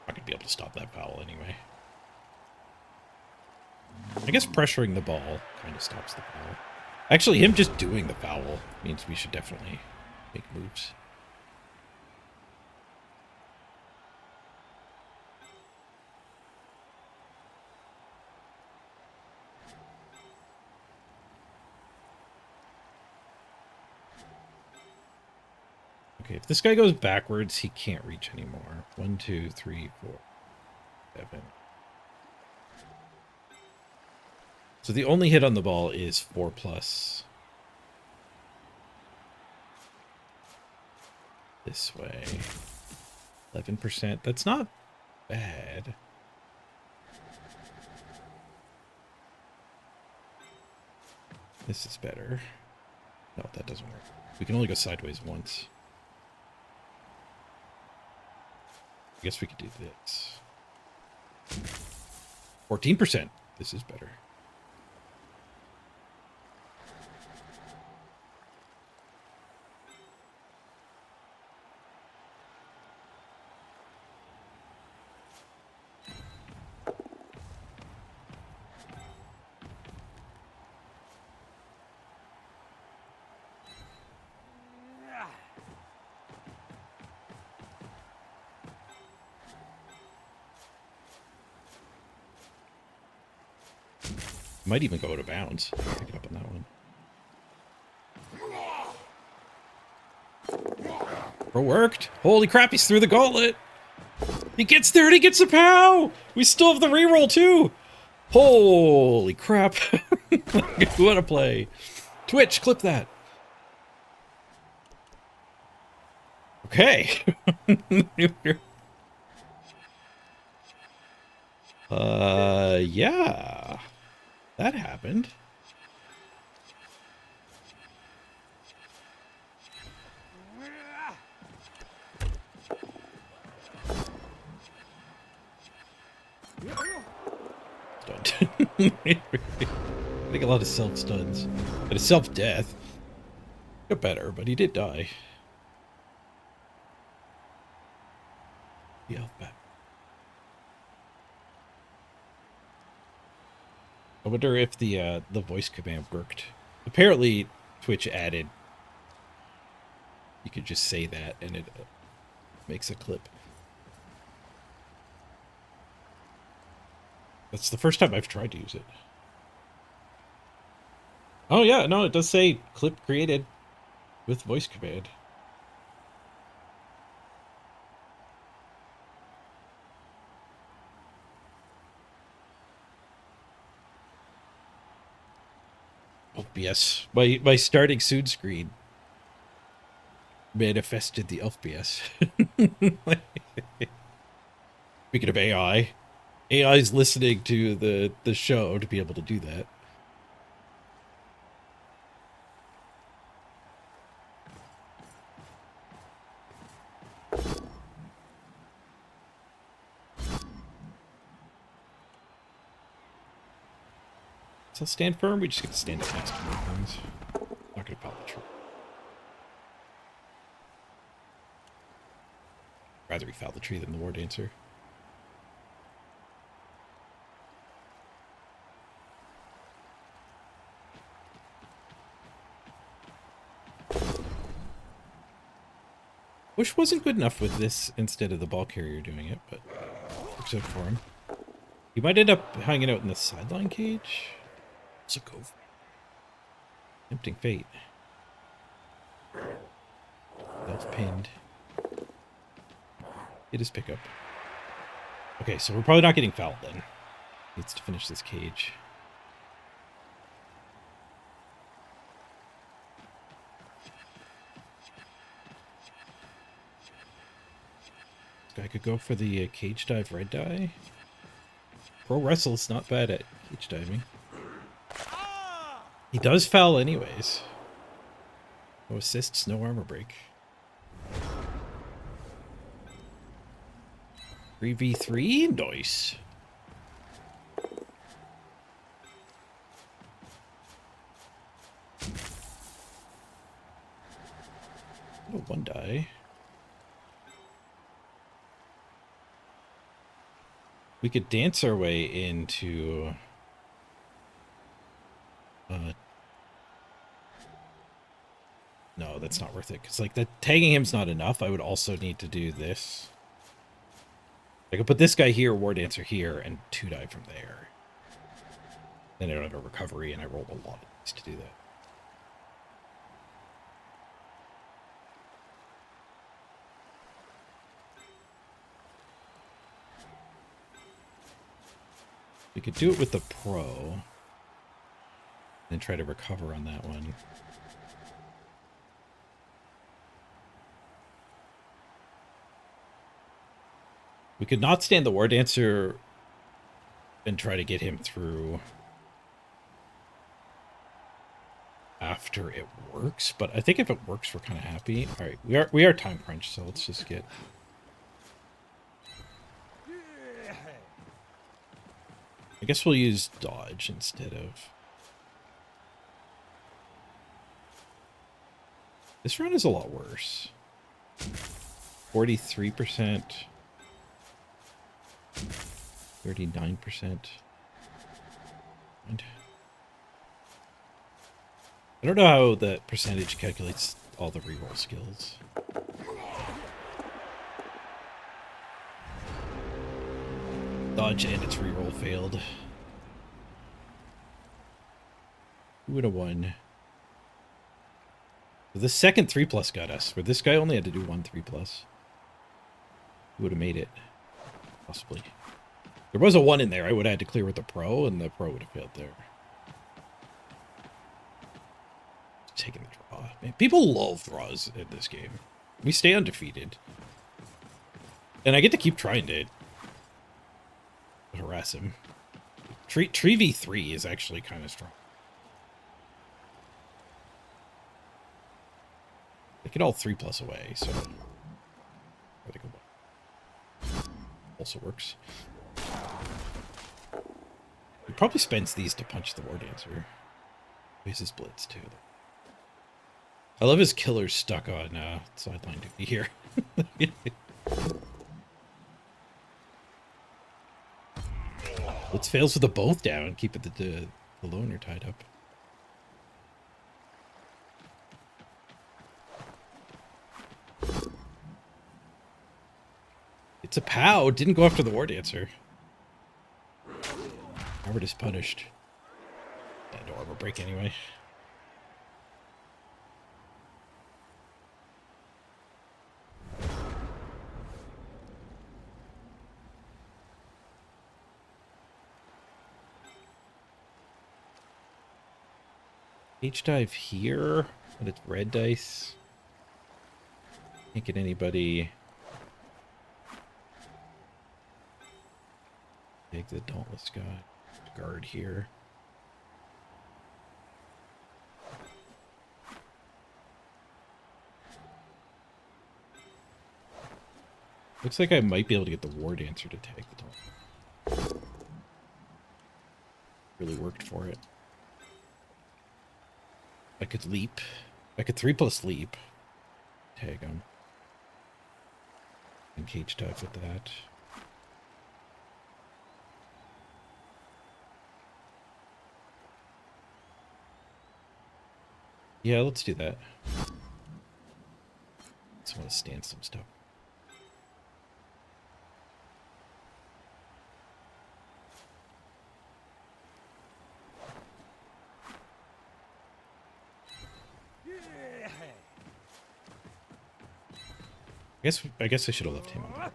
Not gonna be able to stop that foul anyway. I guess pressuring the ball kind of stops the foul. Actually, him just doing the foul means we should definitely make moves. Okay, if this guy goes backwards, he can't reach anymore. 1, 2, 3, 4, 7. So the only hit on the ball is 4+. This way. 11%. That's not bad. This is better. No, that doesn't work. We can only go sideways once. I guess we could do this. 14%. This is better. Might even go out of bounds. Pick it up on that one. Bro worked. Holy crap, he's through the gauntlet. He gets there and he gets a pow. We still have the reroll too. Holy crap. What a play. Twitch, clip that. Okay. Yeah. That happened. I think a lot of self-stuns. And a self-death. Got better, but he did die. The elf back. I wonder if the voice command worked. Apparently, Twitch added. You could just say that, and it makes a clip. That's the first time I've tried to use it. Oh yeah, no, it does say clip created with voice command. Oh yes, my starting soon screen manifested the LFBS. Speaking of AI, AI's listening to the show to be able to do that. So stand firm. We just get to stand up next to more things. Not gonna pop the tree. Rather he foul the tree than the war dancer. Wish wasn't good enough with this instead of the ball carrier doing it, but works out for him. He might end up hanging out in the sideline cage. So go. Tempting fate. Self-pinned. Get his pickup. Okay, so we're probably not getting fouled then. Needs to finish this cage. This guy could go for the cage dive red die. Pro Wrestle's not bad at cage diving. He does foul anyways. No assists, no armor break. 3v3? Nice. Oh, one die. We could dance our way into... no, that's not worth it. Because, like, the tagging him's not enough. I would also need to do this. I could put this guy here, War Dancer here, and 2-die from there. Then I don't have a recovery, and I rolled a lot of these to do that. We could do it with the pro. Then try to recover on that one. We could not stand the War Dancer and try to get him through after it works, but I think if it works, we're kind of happy. All right, we are time crunch, so let's just get... I guess we'll use dodge instead of... This run is a lot worse. 43%. 39%. I don't know how that percentage calculates all the reroll skills. Dodge and its reroll failed. Who would have won? The second 3+ got us, where this guy only had to do one 3+. Who would have made it? Possibly. There was a 1 in there. I would have had to clear with the pro, and the pro would have failed there. Taking the draw. Man, people love draws in this game. We stay undefeated. And I get to keep trying to harass him. Tree v3 is actually kind of strong. They get all 3+ away, so... Also works. We probably spends these to punch the War Dancer. He has his blitz too. I love his killers stuck on sideline duty here. Blitz fails with the both down, keep it the loner tied up. It's a POW. Didn't go after the War Dancer. Howard is punished. No armor break anyway. H-dive here, but it's red dice. Can't get anybody. Take the Dauntless guy. Guard here. Looks like I might be able to get the War Dancer to tag the Dauntless. Really worked for it. I could leap. I could 3+ leap. Tag him. And cage dive with that. Yeah, let's do that. Just want to stand some stuff. I guess I should have left him on that.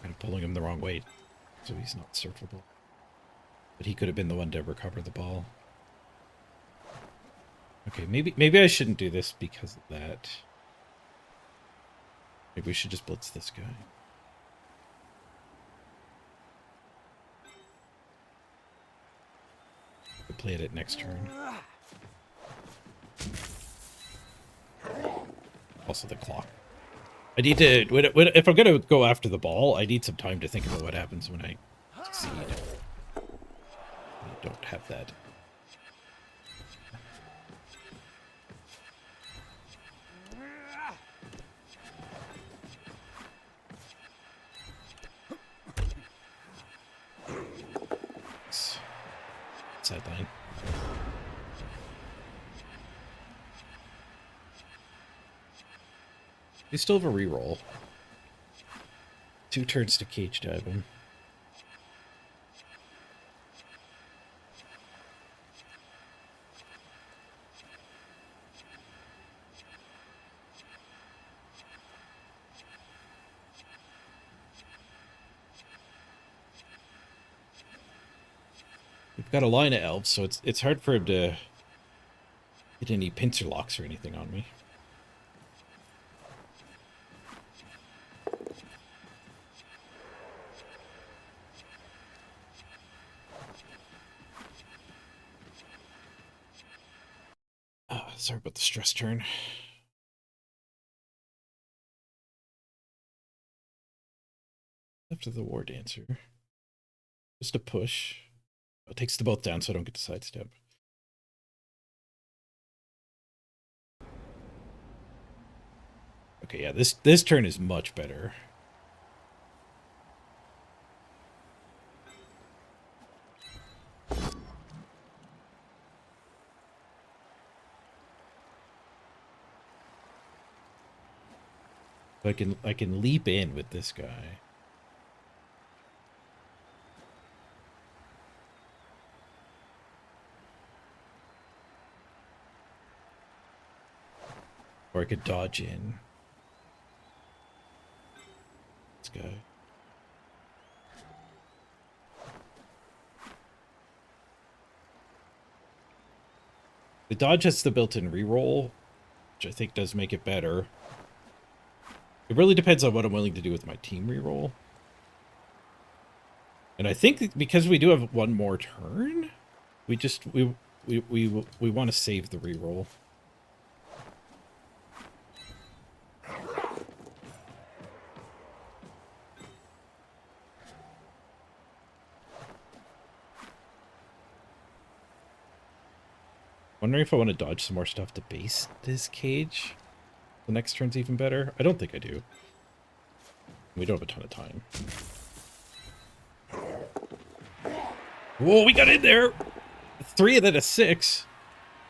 Kind of pulling him the wrong way, so he's not surfable. But he could have been the one to recover the ball. Okay, maybe I shouldn't do this because of that. Maybe we should just blitz this guy. We'll play it next turn. Also the clock. I need to, if I'm going to go after the ball, I need some time to think about what happens when I succeed. I don't have that. Sideline. You still have a reroll. 2 turns to cage dive him. We've got a line of elves, so it's hard for him to get any pincer locks or anything on me. Sorry about the stress turn. After the War Dancer. Just a push. It takes the both down so I don't get to sidestep. Okay, yeah, this turn is much better. I can leap in with this guy. Or I could dodge in. This guy. The dodge has the built-in reroll, which I think does make it better. It really depends on what I'm willing to do with my team reroll. And I think because we do have one more turn, we want to save the reroll. Wondering if I want to dodge some more stuff to base this cage. The next turn's even better. I don't think I do. We don't have a ton of time. Whoa, we got in there! 3 and then a 6.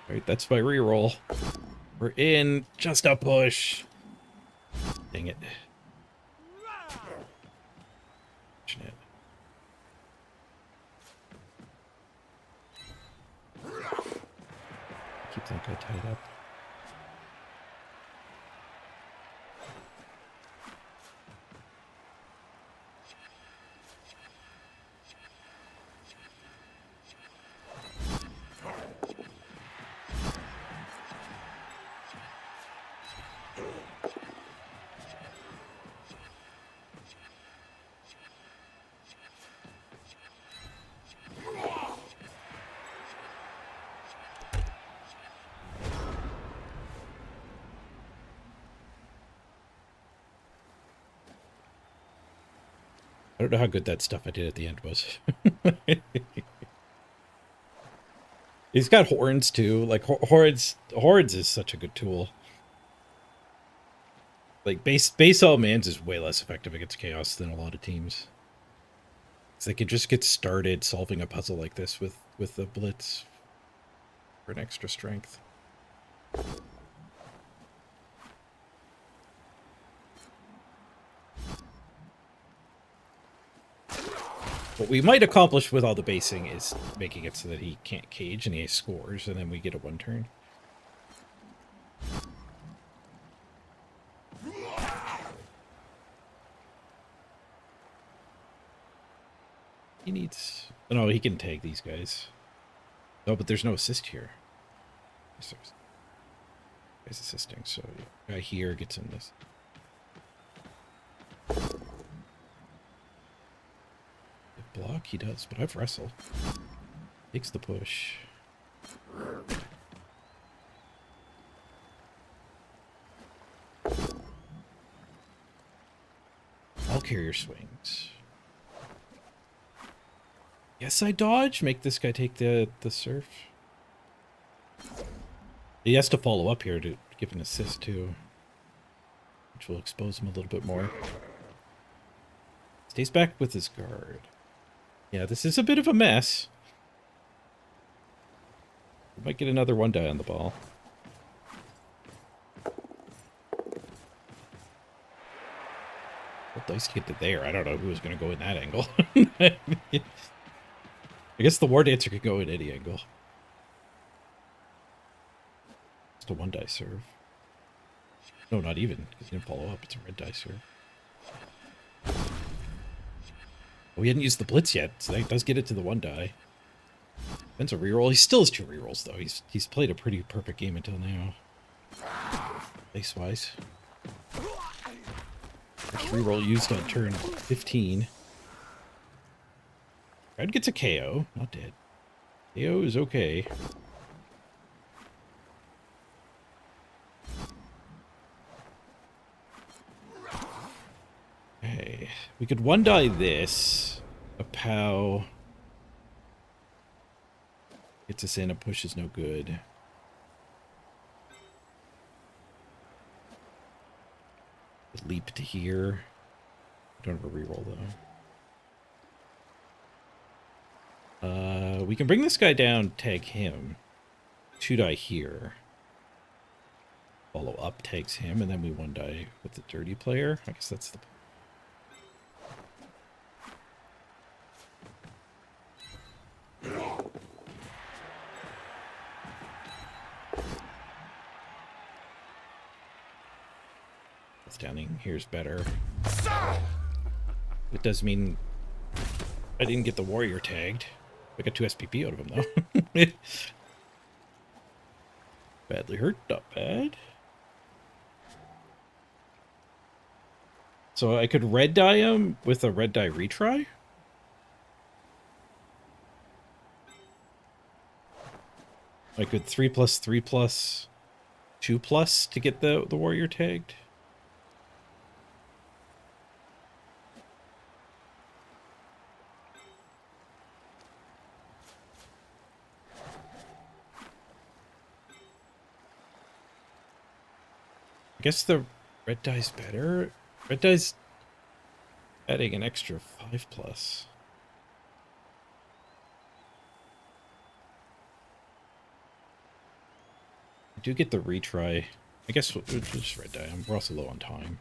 All right, that's my reroll. We're in. Just a push. Dang it. Fortunate. Keep that guy tied up. I don't know how good that stuff I did at the end was. He's got horns too. Like horns is such a good tool. Like base all mans is way less effective against chaos than a lot of teams. So they can just get started solving a puzzle like this with the blitz for an extra strength. What we might accomplish with all the basing is making it so that he can't cage and he scores, and then we get a 1 turn. He needs... Oh, no, he can tag these guys. No, but there's no assist here. Yes, guy's assisting, so guy here gets in this. Block, he does, but I've wrestled. Takes the push. All carrier swings. Yes, I dodge. Make this guy take the surf. He has to follow up here to give an assist too, which will expose him a little bit more. Stays back with his guard. Yeah, this is a bit of a mess. We might get another 1 die on the ball. What dice to get to there? I don't know who was going to go in that angle. I guess the War Dancer could go in any angle. Just a 1 die serve. No, not even, because he didn't follow up. It's a red die serve. Oh, he hadn't used the blitz yet, so that does get it to the 1 die. Ben's a reroll. He still has 2 rerolls, though. He's played a pretty perfect game until now. Base-wise. First reroll used on turn 15. Red gets a KO. Not dead. KO is okay. Okay. We could 1 die this. A POW. Gets us in. A push is no good. Leap to here. Don't have a reroll though. We can bring this guy down, tag him. 2 die here. Follow up, tags him, and then we 1 die with the dirty player. I guess that's the... Standing here's better. It does mean I didn't get the warrior tagged. I got 2 SPP out of him though. Badly hurt, not bad. So I could red dye him with a red dye retry. I could 3+3+2+ to get the warrior tagged. guess the red die's better. Red die's adding an extra 5+. I do get the retry. I guess we'll just red die. We're also low on time.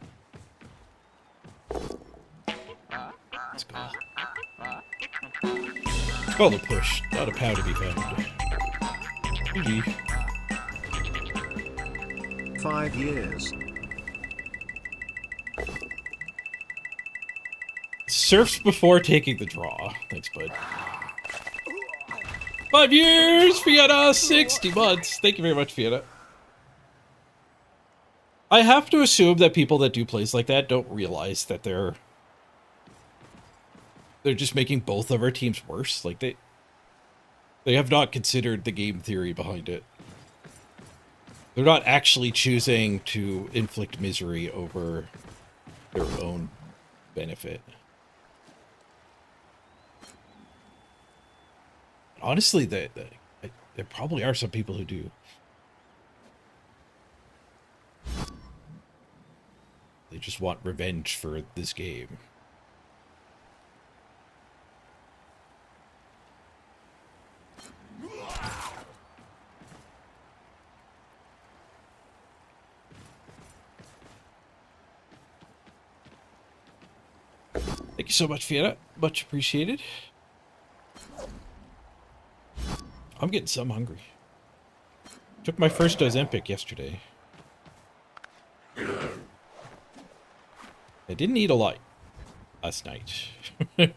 Let's go. Let's call the push. Not a pow to be found. GG. 5 years. Surfs before taking the draw. Thanks, bud. 5 years, Fiona! 60 months. Thank you very much, Fiona. I have to assume that people that do plays like that don't realize that they're just making both of our teams worse. Like, they have not considered the game theory behind it. They're not actually choosing to inflict misery over their own benefit. Honestly, there probably are some people who do. They just want revenge for this game. Thank you so much, Fiona. Much appreciated. I'm getting some hungry. Took my first Ozempic yesterday. I didn't eat a lot last night,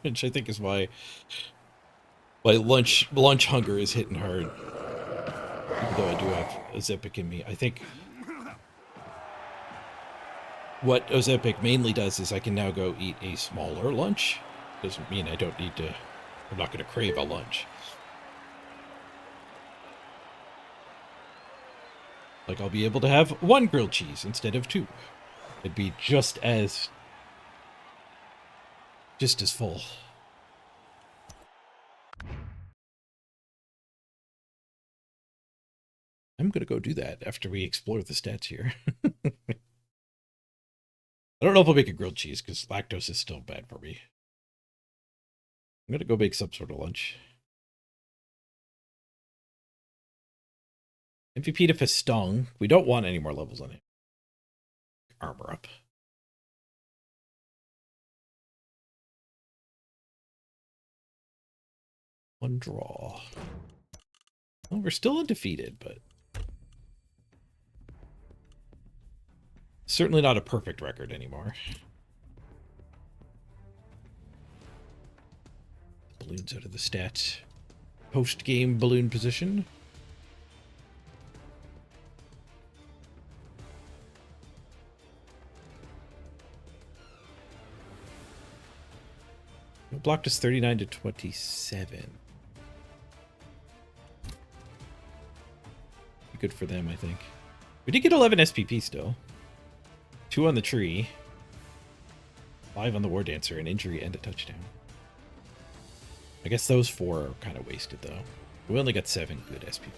which I think is why my lunch hunger is hitting hard. Even though I do have Ozempic in me, I think what Ozempic mainly does is I can now go eat a smaller lunch. Doesn't mean I don't need to. I'm not going to crave a lunch. Like, I'll be able to have 1 grilled cheese instead of 2. It'd be just as full. I'm gonna go do that after we explore the stats here. I don't know if I'll make a grilled cheese because lactose is still bad for me. I'm gonna go make some sort of lunch. MVP to Festung. We don't want any more levels on it. Armor up. One draw. Well, we're still undefeated, but certainly not a perfect record anymore. Balloons out of the stats. Post-game balloon position. Blocked us 39 to 27. Good for them, I think. We did get 11 SPP still. 2 on the tree. 5 on the War Dancer, an injury and a touchdown. I guess those 4 are kind of wasted, though. We only got 7 good SPP.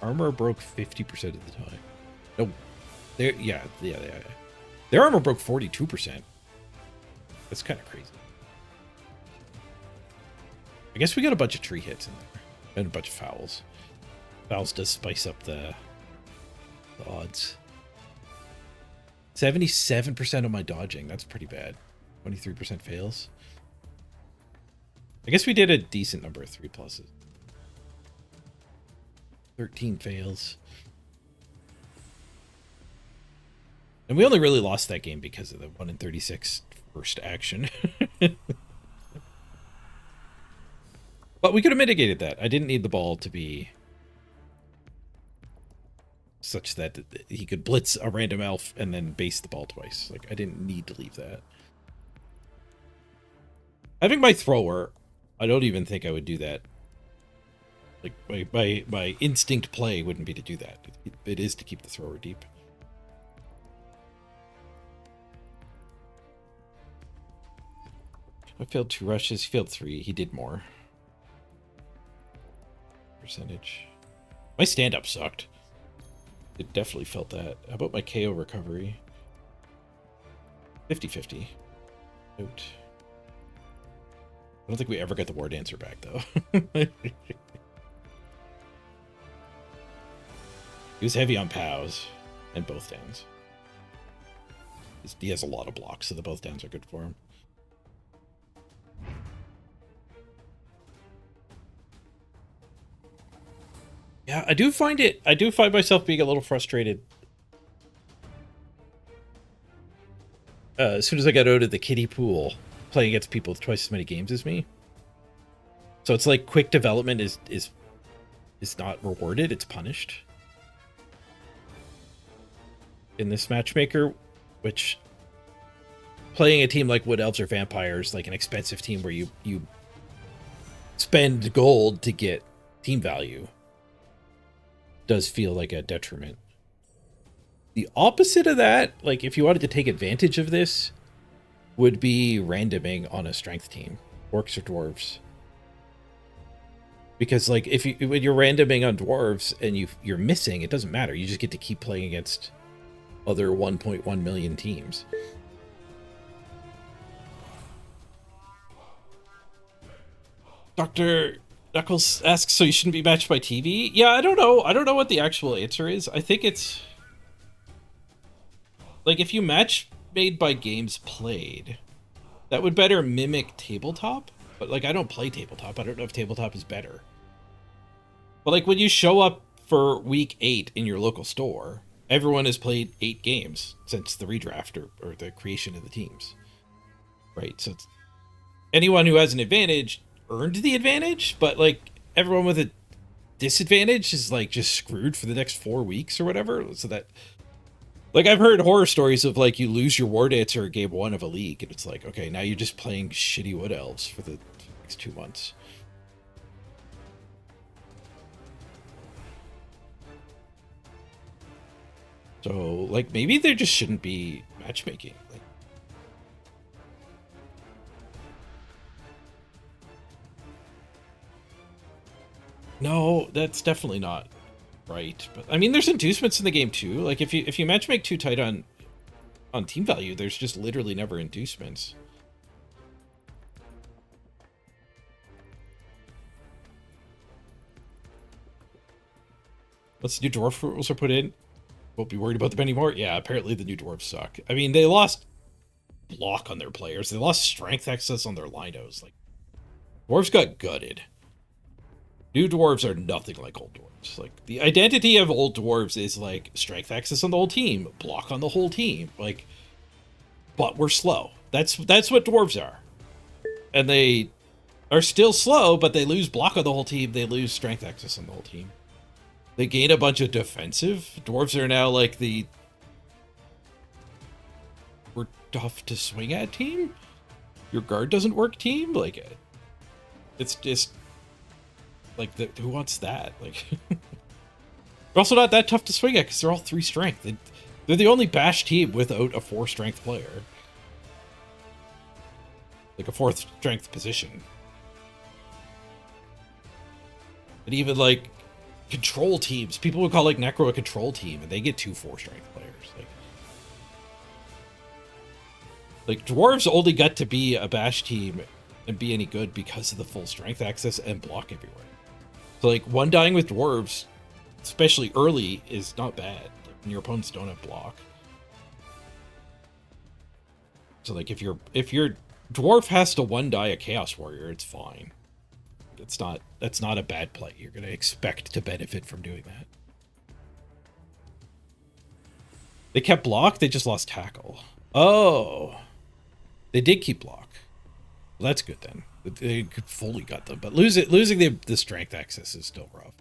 Armor broke 50% of the time. No, yeah. Their armor broke 42%. That's kind of crazy. I guess we got a bunch of tree hits in there. And a bunch of fouls. Fouls does spice up the odds. 77% of my dodging. That's pretty bad. 23% fails. I guess we did a decent number of 3+. 13 fails. And we only really lost that game because of the 1 in 36 first action. But we could have mitigated that. I didn't need the ball to be such that he could blitz a random elf and then base the ball twice. Like, I didn't need to leave that. Having my thrower, I don't even think I would do that. Like, my instinct play wouldn't be to do that. It is to keep the thrower deep. I failed 2 rushes. He failed 3. He did more. Percentage. My stand-up sucked. It definitely felt that. How about my KO recovery? 50-50. Out. I don't think we ever get the War Dancer back, though. He was heavy on POWs and both downs. He has a lot of blocks, so the both downs are good for him. Yeah, I do find myself being a little frustrated. As soon as I got out of the kiddie pool, playing against people with twice as many games as me. So it's like quick development is not rewarded, it's punished. In this matchmaker, which playing a team like Wood Elves or Vampires, like an expensive team where you spend gold to get team value, does feel like a detriment. The opposite of that, like if you wanted to take advantage of this, would be randoming on a strength team, orcs or dwarves. Because like when you're randoming on dwarves and you're missing, it doesn't matter. You just get to keep playing against other 1.1 million teams. Dr. Knuckles asks, so you shouldn't be matched by TV? Yeah, I don't know. I don't know what the actual answer is. I think it's like if you match made by games played, that would better mimic tabletop. But like I don't play tabletop. I don't know if tabletop is better. But like when you show up for week 8 in your local store, everyone has played 8 games since the redraft or the creation of the teams. Right? So it's, anyone who has an advantage earned the advantage, but like everyone with a disadvantage is like just screwed for the next 4 weeks or whatever. So that, like I've heard horror stories of like you lose your War Dancer at game 1 of a league and it's like, okay, now you're just playing shitty Wood Elves for the next 2 months. So like maybe there just shouldn't be matchmaking. Like, no, that's definitely not right. But I mean, there's inducements in the game too. Like if you matchmake too tight on team value, there's just literally never inducements. Once the new dwarf rules are put in, won't be worried about them anymore. Yeah, apparently the new dwarves suck. I mean, they lost block on their players. They lost strength access on their linos. Like, dwarves got gutted. New dwarves are nothing like old dwarves. Like, the identity of old dwarves is like strength access on the whole team, block on the whole team. Like, but we're slow. That's what dwarves are. And they are still slow, but they lose block on the whole team. They lose strength access on the whole team. They gain a bunch of defensive. Dwarves are now like the we're tough to swing at team. Your guard doesn't work team. Like it's just like who wants that? Like they're also not that tough to swing at because they're all 3 strength. They're the only bash team without a 4 strength player. Like a 4th strength position. And even like control teams, people would call like Necro a control team, and they get 2 4 strength players. Like dwarves only got to be a bash team and be any good because of the full strength access and block everywhere. So like one dying with dwarves, especially early, is not bad. Like, when your opponents don't have block. So like if your dwarf has to 1-die a Chaos Warrior, it's fine. That's not a bad play. You're going to expect to benefit from doing that. They kept block, they just lost tackle. Oh. They did keep block. Well, that's good then. They could fully gut them, but losing the strength access is still rough.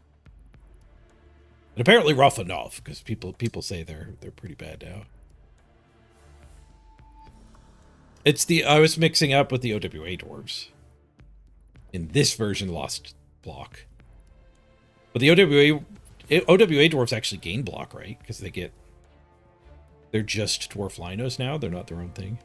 And apparently rough enough, because people say they're pretty bad now. I was mixing up with the OWA dwarves. In this version, lost block. But the OWA dwarves actually gain block, right? Because they're just dwarf linos now. They're not their own thing.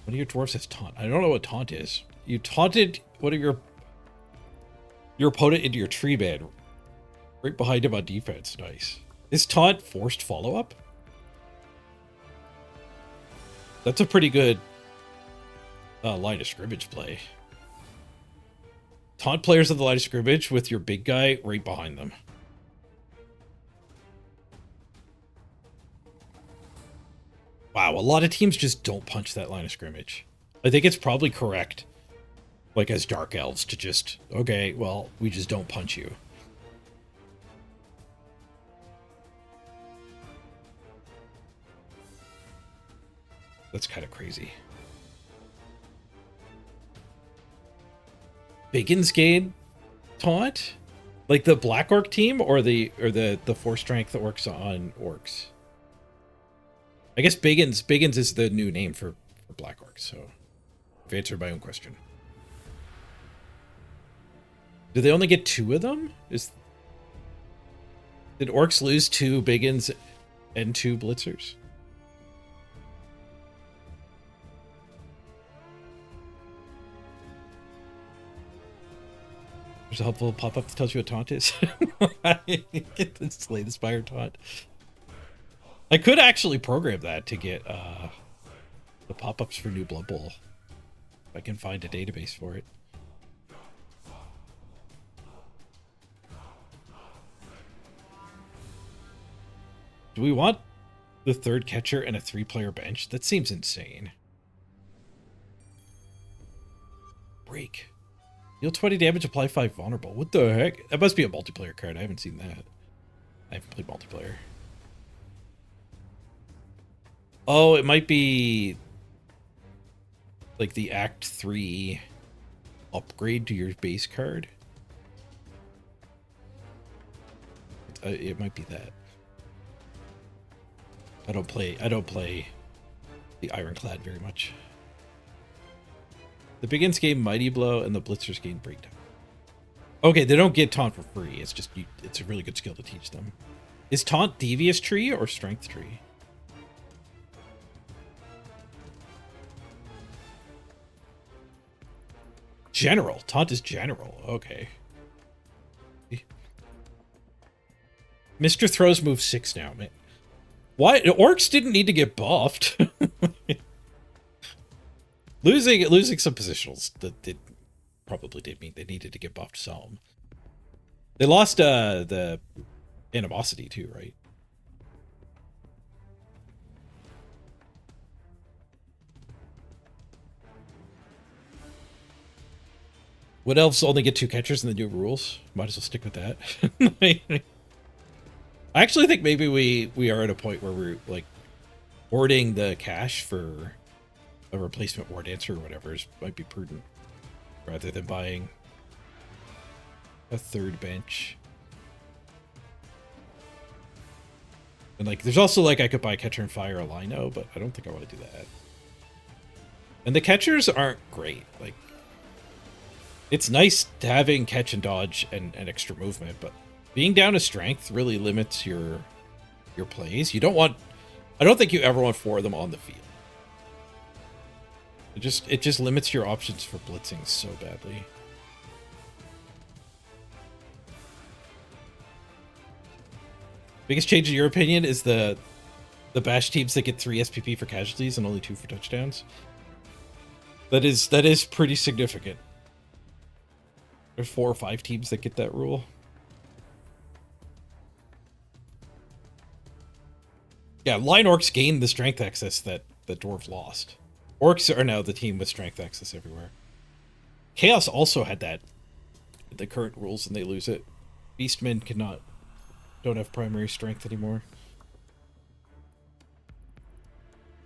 One of your dwarves has taunt. I don't know what taunt is. You taunted one of your opponent into your tree bed. Right behind him on defense. Nice. Is taunt forced follow-up? That's a pretty good line of scrimmage play. Taunt players on the line of scrimmage with your big guy right behind them. Wow, a lot of teams just don't punch that line of scrimmage. I think it's probably correct, like as Dark Elves, to just, okay, well, we just don't punch you. That's kind of crazy. Biggins gain taunt? Like the Black Orc team or the 4 strength orcs on orcs? I guess Biggins is the new name for Black Orcs, so I've answered my own question. Do they only get 2 of them? Did orcs lose 2 Biggins and 2 Blitzers? There's a helpful pop-up that tells you what taunt is. Get the Slay the Spire taunt. I could actually program that to get the pop-ups for new Blood Bowl. If I can find a database for it. Do we want the 3rd catcher and a 3-player bench? That seems insane. Break. Deal 20 damage, apply 5 vulnerable. What the heck? That must be a multiplayer card. I haven't seen that. I haven't played multiplayer. Oh, it might be like the Act 3 upgrade to your base card. It might be that. I don't play the Ironclad very much. The Biggins gain Mighty Blow and the Blitzers gain Breakdown. Okay, they don't get Taunt for free. It's just, it's a really good skill to teach them. Is Taunt Devious Tree or Strength Tree? General. Taunt is general. Okay. Mr. Throws move 6 now, man. Why? Orcs didn't need to get buffed. Losing some positionals that probably did mean they needed to get buffed some. They lost the animosity too, right? Wood Elves only get 2 catchers in the new rules. Might as well stick with that. I actually think maybe we are at a point where we're like hoarding the cash for a replacement War Dancer or whatever might be prudent, rather than buying a 3rd bench. And like, there's also like, I could buy Catcher and Fire a Lino, but I don't think I want to do that. And the catchers aren't great. Like, it's nice having catch and dodge and extra movement, but being down to strength really limits your plays. You don't want, I don't think you ever want 4 of them on the field. It just limits your options for blitzing so badly. Biggest change in your opinion is the bash teams that get 3 SPP for casualties and only 2 for touchdowns. That is pretty significant. There's 4 or 5 teams that get that rule. Yeah, line orcs gain the strength access that the dwarves lost. Orcs are now the team with strength access everywhere. Chaos also had that with the current rules, and they lose it. Beastmen don't have primary strength anymore.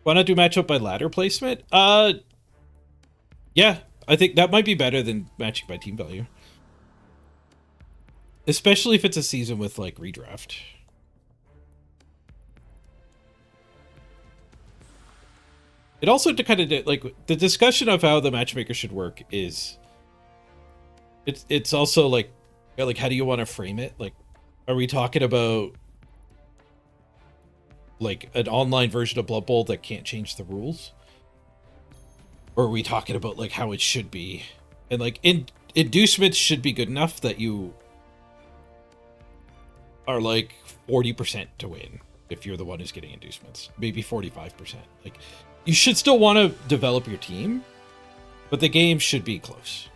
Why not do matchup by ladder placement? Yeah, I think that might be better than matching by team value. Especially if it's a season with like redraft. It also kind of like the discussion of how the matchmaker should work is it's also like how do you want to frame it? Like, are we talking about like an online version of Blood Bowl that can't change the rules? Or are we talking about like how it should be? And like inducements should be good enough that you are like 40% to win if you're the one who's getting inducements. Maybe 45%. Like you should still want to develop your team, but the game should be close.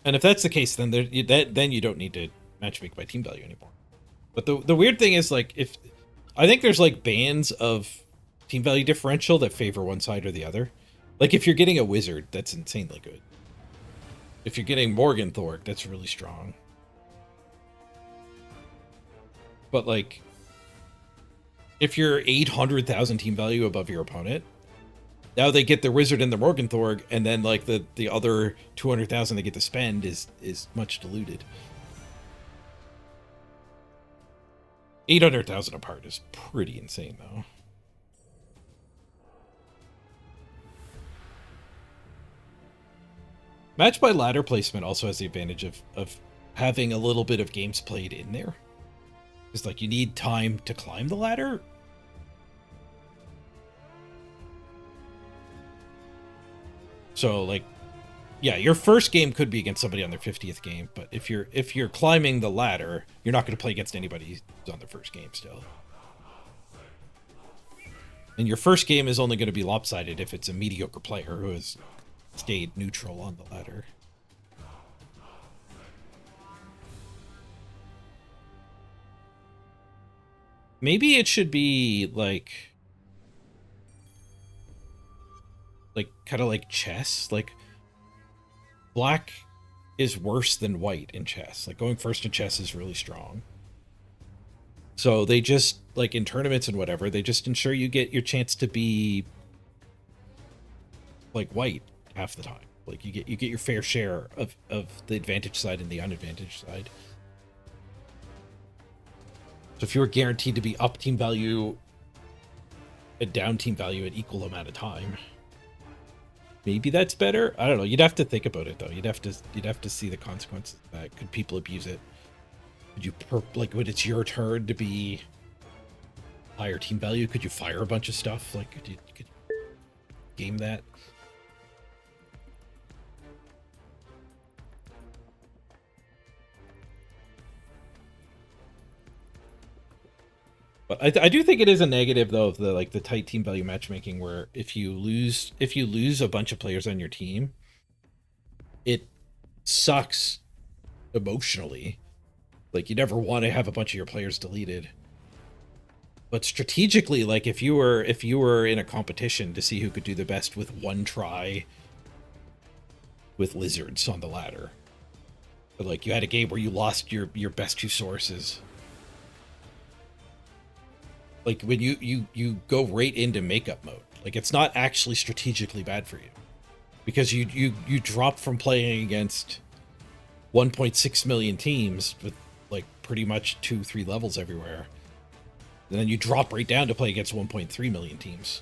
And if that's the case, then then you don't need to matchmake by team value anymore. But the weird thing is, like, if I think there's like bands of team value differential that favor one side or the other. Like if you're getting a wizard, that's insanely good. If you're getting Morgan Thorpe, that's really strong. But like, if you're 800,000 team value above your opponent, now they get the wizard and the Morgan Thorpe, and then like the other 200,000 they get to spend is much diluted. 800,000 apart is pretty insane, though. Match by ladder placement also has the advantage of having a little bit of games played in there. Because, like, you need time to climb the ladder. So, like, yeah, your first game could be against somebody on their 50th game, but if you're climbing the ladder, you're not going to play against anybody who's on their first game still. And your first game is only going to be lopsided if it's a mediocre player who has stayed neutral on the ladder. Maybe it should be like kind of like chess. Like black is worse than white in chess. Like going first in chess is really strong. So they just, like in tournaments and whatever, they just ensure you get your chance to be like white half the time. Like you get your fair share of the advantage side and the unadvantaged side. So if you were guaranteed to be up team value and down team value at equal amount of time, maybe that's better. I don't know. You'd have to think about it though. You'd have to see the consequences of that. Could people abuse it? Could you like when it's your turn to be higher team value? Could you fire a bunch of stuff? Like could you game that? But I do think it is a negative though of the tight team value matchmaking, where if you lose a bunch of players on your team, it sucks emotionally. Like you never want to have a bunch of your players deleted. But strategically, like if you were in a competition to see who could do the best with one try with lizards on the ladder, but like you had a game where you lost your best two sources. Like when you go right into makeup mode, like it's not actually strategically bad for you, because you drop from playing against 1.6 million teams with like pretty much 2-3 levels everywhere, and then you drop right down to play against 1.3 million teams,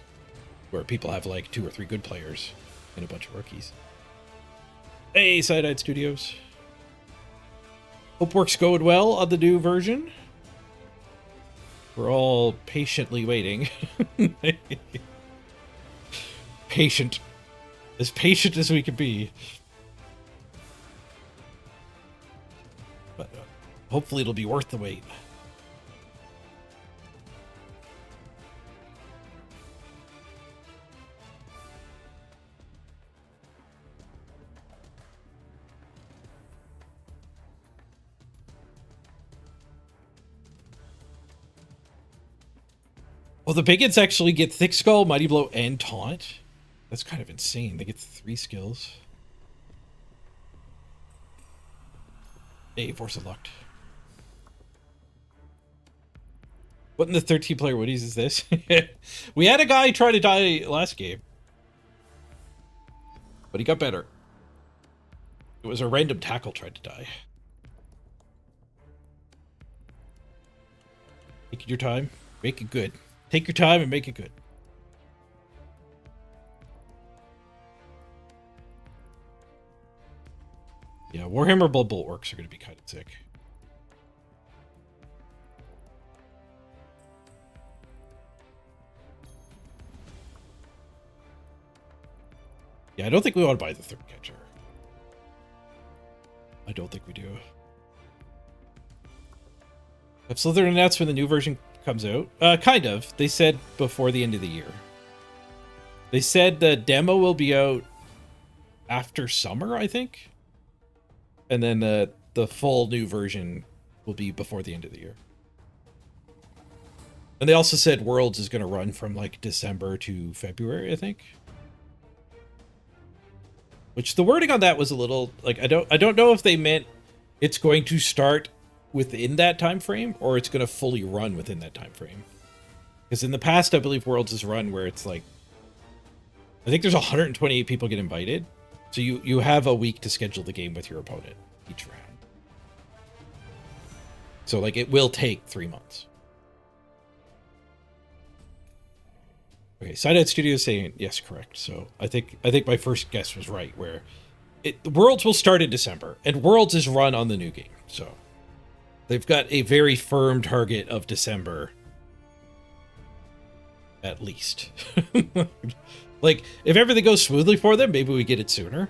where people have like 2 or 3 good players and a bunch of rookies. Hey, Side-Eyed Studios. Hope work's going well on the new version. We're all patiently waiting. Patient as we can be. But hopefully it'll be worth the wait. Well, the bigots actually get Thick Skull, Mighty Blow, and Taunt. That's kind of insane. They get 3 skills. Hey, Force of Luck. What in the 13-player Woodies is this? We had a guy try to die last game, but he got better. It was a random tackle tried to die. Take your time. Make it good. Take your time and make it good. Yeah, Warhammer Blood Bulwarks are going to be kind of sick. Yeah, I don't think we want to buy the third catcher. I don't think we do. Have Slytherin announced when the new version comes out? Kind of. They said before the end of the year. They said the demo will be out after summer, I think. And then the full new version will be before the end of the year. And they also said Worlds is going to run from like December to February, I think. Which the wording on that was a little like I don't know if they meant it's going to start within that time frame or it's going to fully run within that time frame. Because in the past, I believe Worlds has run where it's like I think there's 128 people get invited. So you have a week to schedule the game with your opponent each round. So like it will take 3 months. Okay, Sideout Studio is saying yes, correct. So I think my first guess was right, where Worlds will start in December, and Worlds is run on the new game. So they've got a very firm target of December, at least. Like if everything goes smoothly for them, maybe we get it sooner.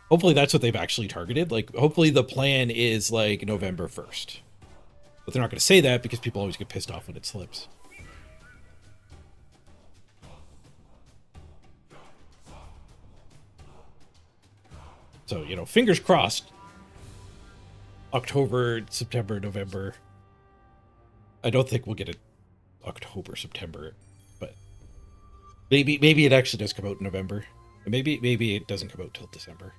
Hopefully that's what they've actually targeted. Like hopefully the plan is like November 1st, but they're not going to say that because people always get pissed off when it slips. So, you know, fingers crossed. October, September, November. I don't think we'll get it October, September, but maybe it actually does come out in November. And maybe it doesn't come out till December.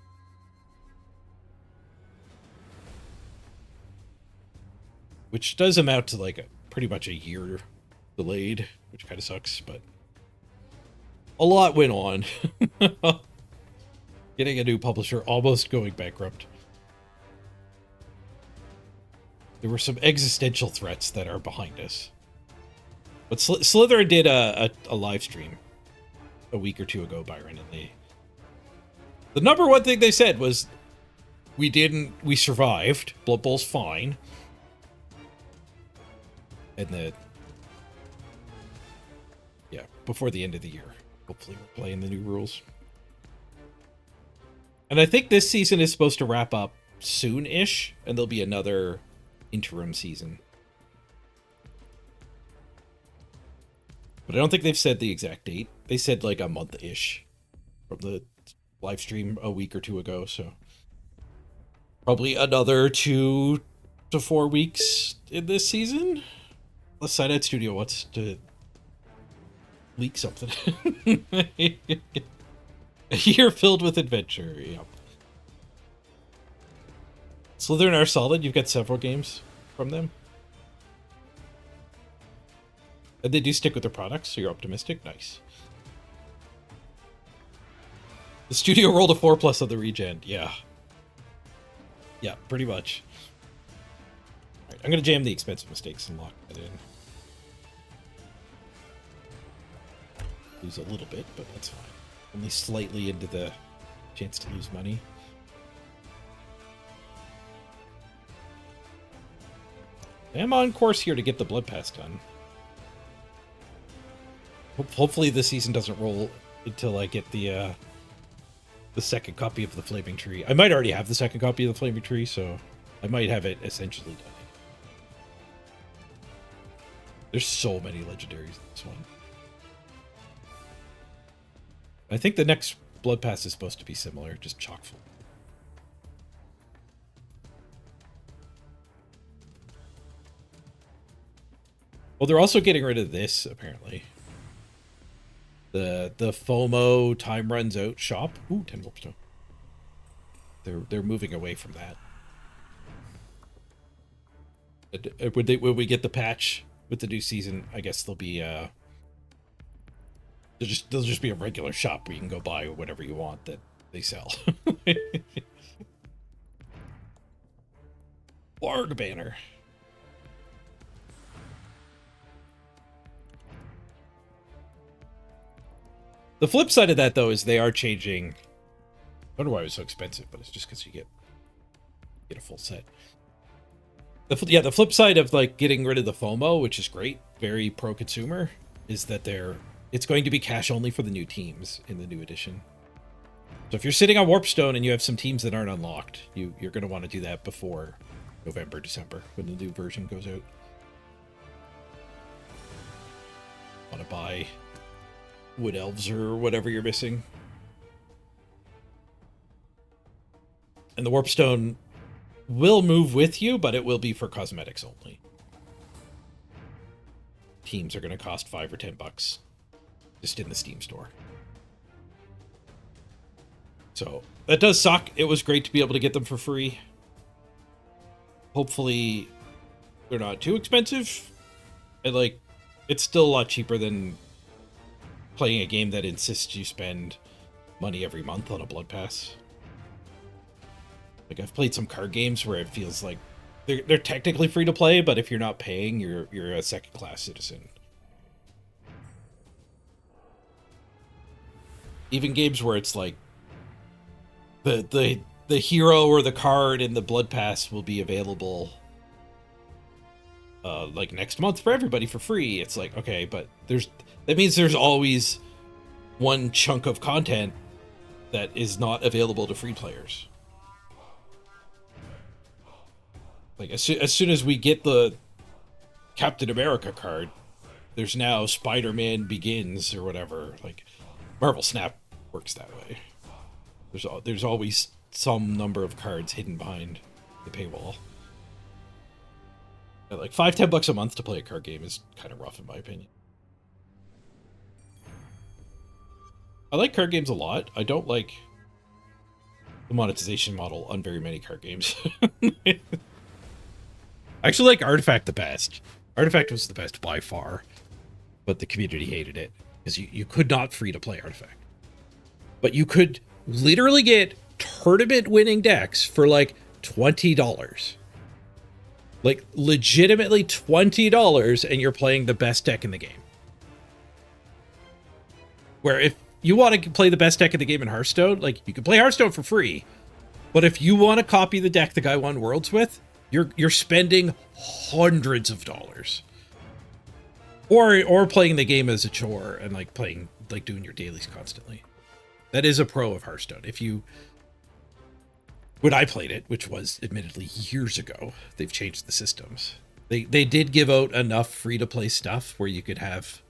Which does amount to like pretty much a year delayed, which kind of sucks, but a lot went on. Getting a new publisher, almost going bankrupt. There were some existential threats that are behind us. But Slytherin did a live stream a week or two ago, Byron, and the number one thing they said was, we survived, Blood Bowl's fine. And yeah, before the end of the year, hopefully we're playing the new rules. And I think this season is supposed to wrap up soon-ish, and there'll be another interim season. But I don't think they've said the exact date. They said like a month-ish from the live stream a week or two ago, so probably another 2 to 4 weeks in this season. Unless Sideout Studio wants to leak something. A year filled with adventure, yep. Slytherin are solid. You've got several games from them. And they do stick with their products, so you're optimistic. Nice. The studio rolled a 4+ on the regen. Yeah. Yeah, pretty much. All right, I'm going to jam the expensive mistakes and lock that in. Lose a little bit, but that's fine. Only slightly into the chance to lose money. I'm on course here to get the Blood Pass done. Hopefully this season doesn't roll until I get the second copy of the Flaming Tree. I might already have the second copy of the Flaming Tree, so I might have it essentially done. There's so many legendaries in this one. I think the next Blood Pass is supposed to be similar, just chock full. Well, they're also getting rid of this, apparently. The FOMO time runs out shop. Ooh, 10 Warpstone. They're moving away from that. When we get the patch with the new season, I guess there'll be there'll just be a regular shop where you can go buy whatever you want that they sell. Warg banner. The flip side of that, though, is they are changing. I wonder why it was so expensive, but it's just because you get a full set. The flip side of like getting rid of the FOMO, which is great, very pro-consumer, is that they're it's going to be cash only for the new teams in the new edition. So if you're sitting on Warpstone and you have some teams that aren't unlocked, you're going to want to do that before November, December, when the new version goes out. Want to buy Wood Elves or whatever you're missing. And the Warpstone will move with you, but it will be for cosmetics only. Teams are going to cost $5 or $10 just in the Steam store. So that does suck. It was great to be able to get them for free. Hopefully they're not too expensive. And like, it's still a lot cheaper than playing a game that insists you spend money every month on a Blood Pass. Like, I've played some card games where it feels like they're technically free to play, but if you're not paying, you're a second-class citizen. Even games where it's like the hero or the card in the Blood Pass will be available like next month for everybody for free. It's like, okay, but that means there's always one chunk of content that is not available to free players. Like, as soon as we get the Captain America card, there's now Spider-Man Begins or whatever. Like, Marvel Snap works that way. There's always some number of cards hidden behind the paywall. And like $5-10 a month to play a card game is kind of rough in my opinion. I like card games a lot. I don't like the monetization model on very many card games. I actually like Artifact the best. Artifact was the best by far, but the community hated it because you could not free to play Artifact. But you could literally get tournament winning decks for like $20. Like legitimately $20, and you're playing the best deck in the game. Where if you want to play the best deck in the game in Hearthstone, like you can play Hearthstone for free. But if you want to copy the deck the guy won Worlds with, you're spending hundreds of dollars. Or playing the game as a chore and like doing your dailies constantly. That is a pro of Hearthstone. When I played it, which was admittedly years ago, they've changed the systems. They did give out enough free-to-play stuff where you could have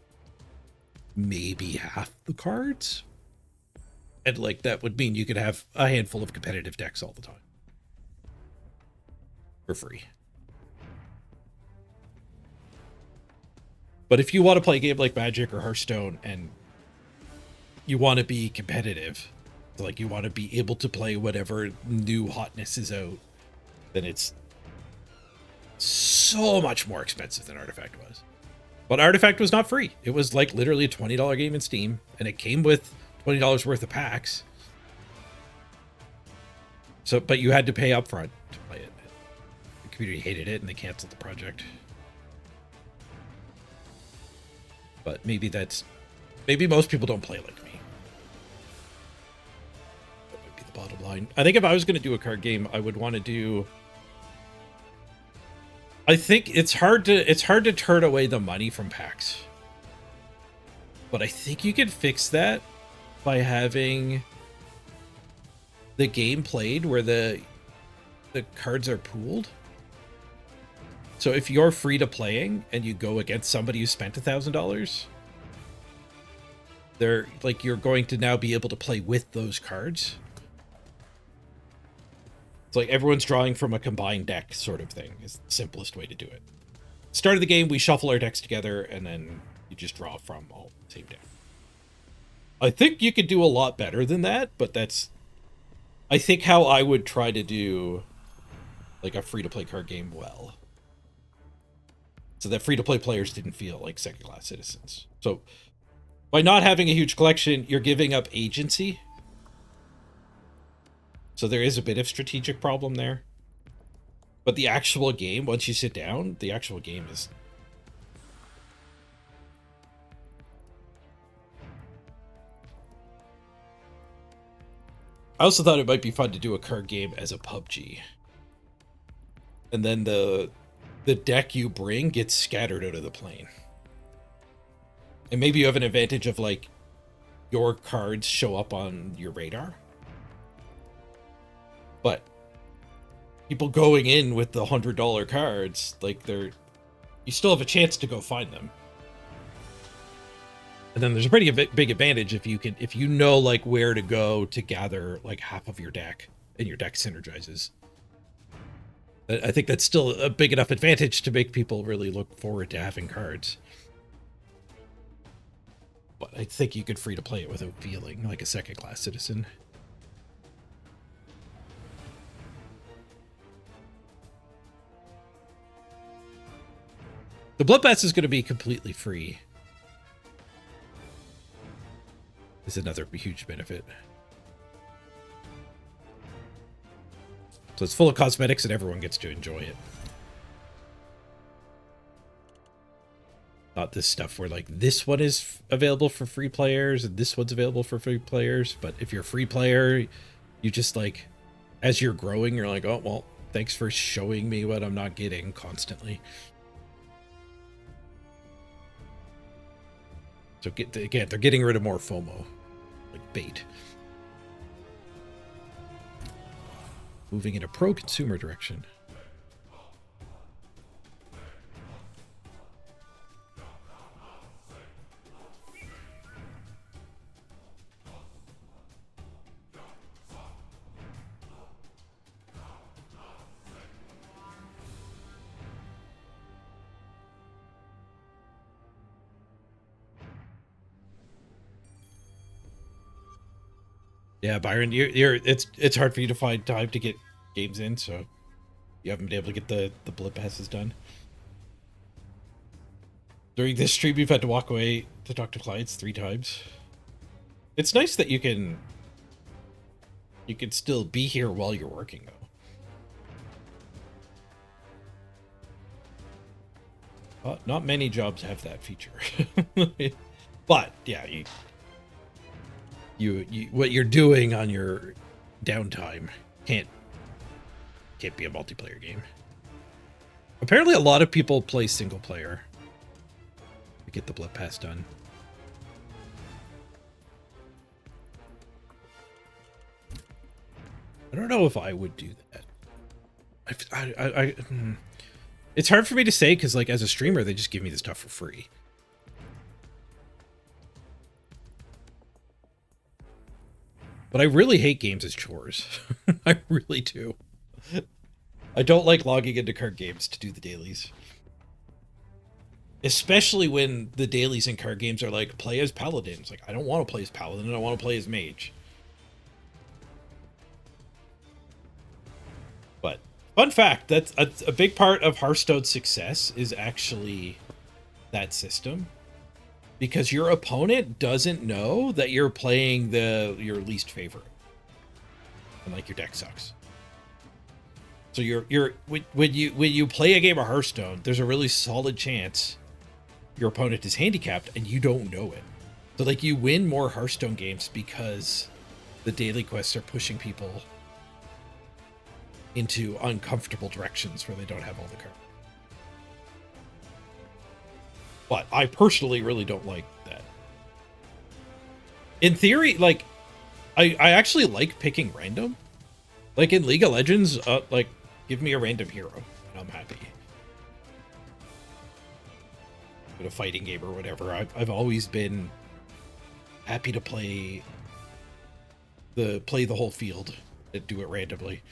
maybe half the cards. And like that would mean you could have a handful of competitive decks all the time. For free. But if you want to play a game like Magic or Hearthstone and you want to be competitive, like you want to be able to play whatever new hotness is out, then it's so much more expensive than Artifact was. But Artifact was not free. It was like literally a $20 game in Steam, and it came with $20 worth of packs. So, but you had to pay upfront to play it. The community hated it, and they canceled the project. But maybe most people don't play like me. That might be the bottom line. I think if I was going to do a card game, I would want to do. I think it's hard to turn away the money from packs. But I think you could fix that by having the game played where the cards are pooled. So if you're free to playing and you go against somebody who spent $1,000, they're like, you're going to now be able to play with those cards. It's like everyone's drawing from a combined deck sort of thing is the simplest way to do it. Start of the game, we shuffle our decks together, and then you just draw from all the same deck. I think you could do a lot better than that, but that's, I think, how I would try to do like a free-to-play card game well. So that free-to-play players didn't feel like second-class citizens. So by not having a huge collection, you're giving up agency. So there is a bit of strategic problem there. But the actual game, once you sit down, the actual game is... I also thought it might be fun to do a card game as a PUBG. And then the deck you bring gets scattered out of the plane. And maybe you have an advantage of like your cards show up on your radar. But people going in with the $100 cards, like you still have a chance to go find them. And then there's a pretty big advantage if you know like where to go to gather like half of your deck and your deck synergizes. I think that's still a big enough advantage to make people really look forward to having cards. But I think you could free to play it without feeling like a second class citizen. The Blood Pass is going to be completely free. Is another huge benefit. So it's full of cosmetics and everyone gets to enjoy it. Not this stuff where like this one is available for free players and this one's available for free players. But if you're a free player, you just like, as you're growing, you're like, oh, well, thanks for showing me what I'm not getting constantly. So again, they're getting rid of more FOMO, like bait. Moving in a pro-consumer direction. Yeah, Byron, it's hard for you to find time to get games in, so you haven't been able to get the blood passes done. During this stream, you've had to walk away to talk to clients 3 times. It's nice that you can still be here while you're working, though. Not many jobs have that feature. But yeah, you what you're doing on your downtime can't be a multiplayer game. Apparently a lot of people play single player to get the blood pass done. I don't know if I would do that. It's hard for me to say because like as a streamer they just give me the stuff for free. But I really hate games as chores. I really do. I don't like logging into card games to do the dailies. Especially when the dailies in card games are like, play as paladins. Like, I don't want to play as paladin, I want to play as mage. But, fun fact, that's a big part of Hearthstone's success is actually that system. Because your opponent doesn't know that you're playing your least favorite. And like your deck sucks. So when you play a game of Hearthstone, there's a really solid chance your opponent is handicapped and you don't know it. So like you win more Hearthstone games because the daily quests are pushing people into uncomfortable directions where they don't have all the cards. But I personally really don't like that. In theory, like, I actually like picking random. Like in League of Legends, like, give me a random hero, and I'm happy. In a fighting game or whatever, I've always been happy to play the whole field and do it randomly.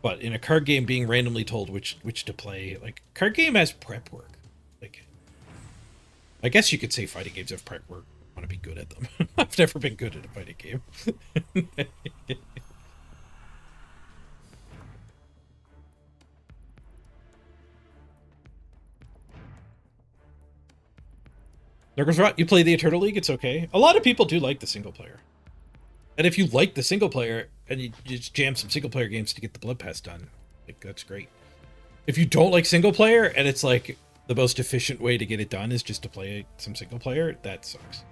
But in a card game, being randomly told which to play, like, card game has prep work. Like, I guess you could say fighting games have prep work. I want to be good at them. I've never been good at a fighting game. You play the Eternal League, it's okay. A lot of people do like the single player. And if you like the single player and you just jam some single player games to get the blood pass done, like, that's great. If you don't like single player and it's like the most efficient way to get it done is just to play some single player, that sucks.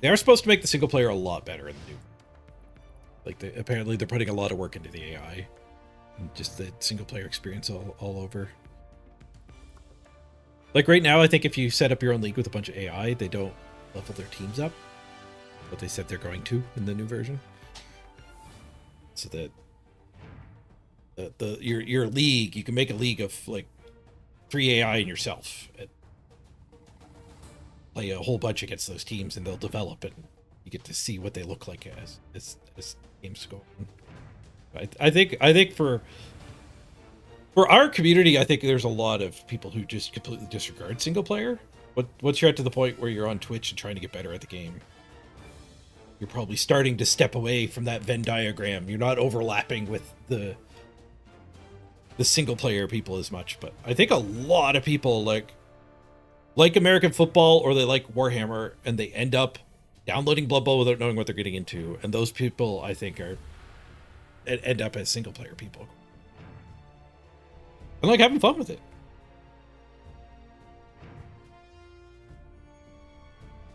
They are supposed to make the single player a lot better in the new. Like, apparently they're putting a lot of work into the AI. And just the single player experience all over. Like, right now, I think if you set up your own league with a bunch of AI, they don't level their teams up. But they said they're going to in the new version. So that your league, you can make a league of like 3 AI and yourself and play a whole bunch against those teams, and they'll develop, and you get to see what they look like as games go on. I think for our community, I think there's a lot of people who just completely disregard single player. Once you're at to the point where you're on Twitch and trying to get better at the game, you're probably starting to step away from that Venn diagram. You're not overlapping with the single player people as much. But I think a lot of people like American football, or they like Warhammer, and they end up downloading Blood Bowl without knowing what they're getting into. And those people, I think, end up as single player people. And like having fun with it.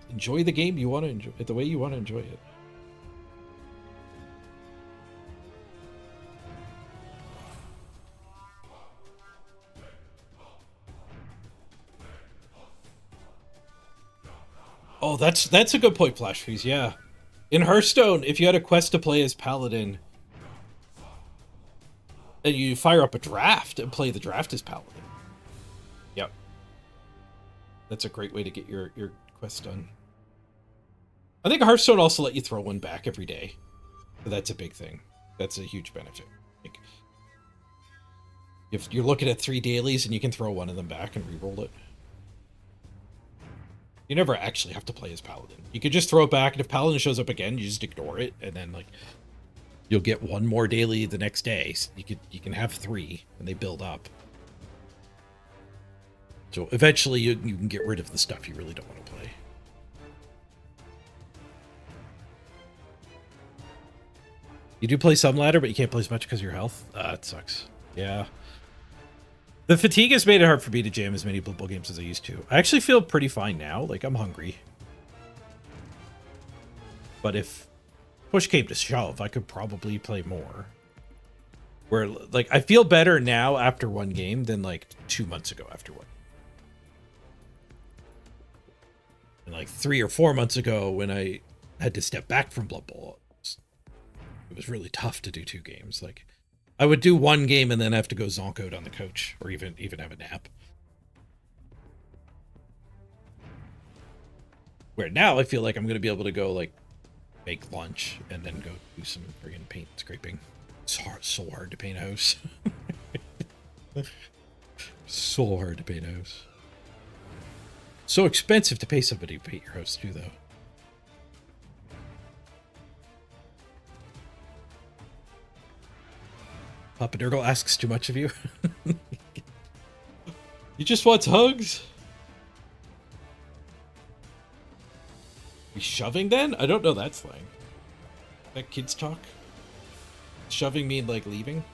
Enjoy the game you want to enjoy it the way you want to enjoy it. Oh, that's a good point, Flash Freeze. Yeah, in Hearthstone, if you had a quest to play as Paladin, and you fire up a draft and play the draft as Paladin. Yep, that's a great way to get your quest done. I think Hearthstone also let you throw one back every day, so that's a big thing. That's a huge benefit. Like, if you're looking at 3 dailies and you can throw one of them back and re-roll it. You never actually have to play as Paladin. You could just throw it back, and if Paladin shows up again, you just ignore it, and then like you'll get one more daily the next day. So you can have 3, and they build up. So eventually you can get rid of the stuff you really don't want to play. You do play some ladder, but you can't play as much because of your health. It sucks. Yeah. The fatigue has made it hard for me to jam as many Blood Bowl games as I used to. I actually feel pretty fine now. Like, I'm hungry. But if push came to shove, I could probably play more. Where, like, I feel better now after one game than, like, 2 months ago after one. And, like, 3 or 4 months ago when I had to step back from Blood Bowl, it was really tough to do 2 games. Like, I would do 1 game and then have to go zonk out on the couch, or even have a nap. Where now I feel like I'm going to be able to go, like, make lunch and then go do some friggin' paint scraping. It's so hard to paint a house. So hard to paint a house. So expensive to pay somebody to paint your house too, though. Papa Durgle asks too much of you. You just want hugs? You shoving then? I don't know that slang. That kids talk? Shoving mean like leaving?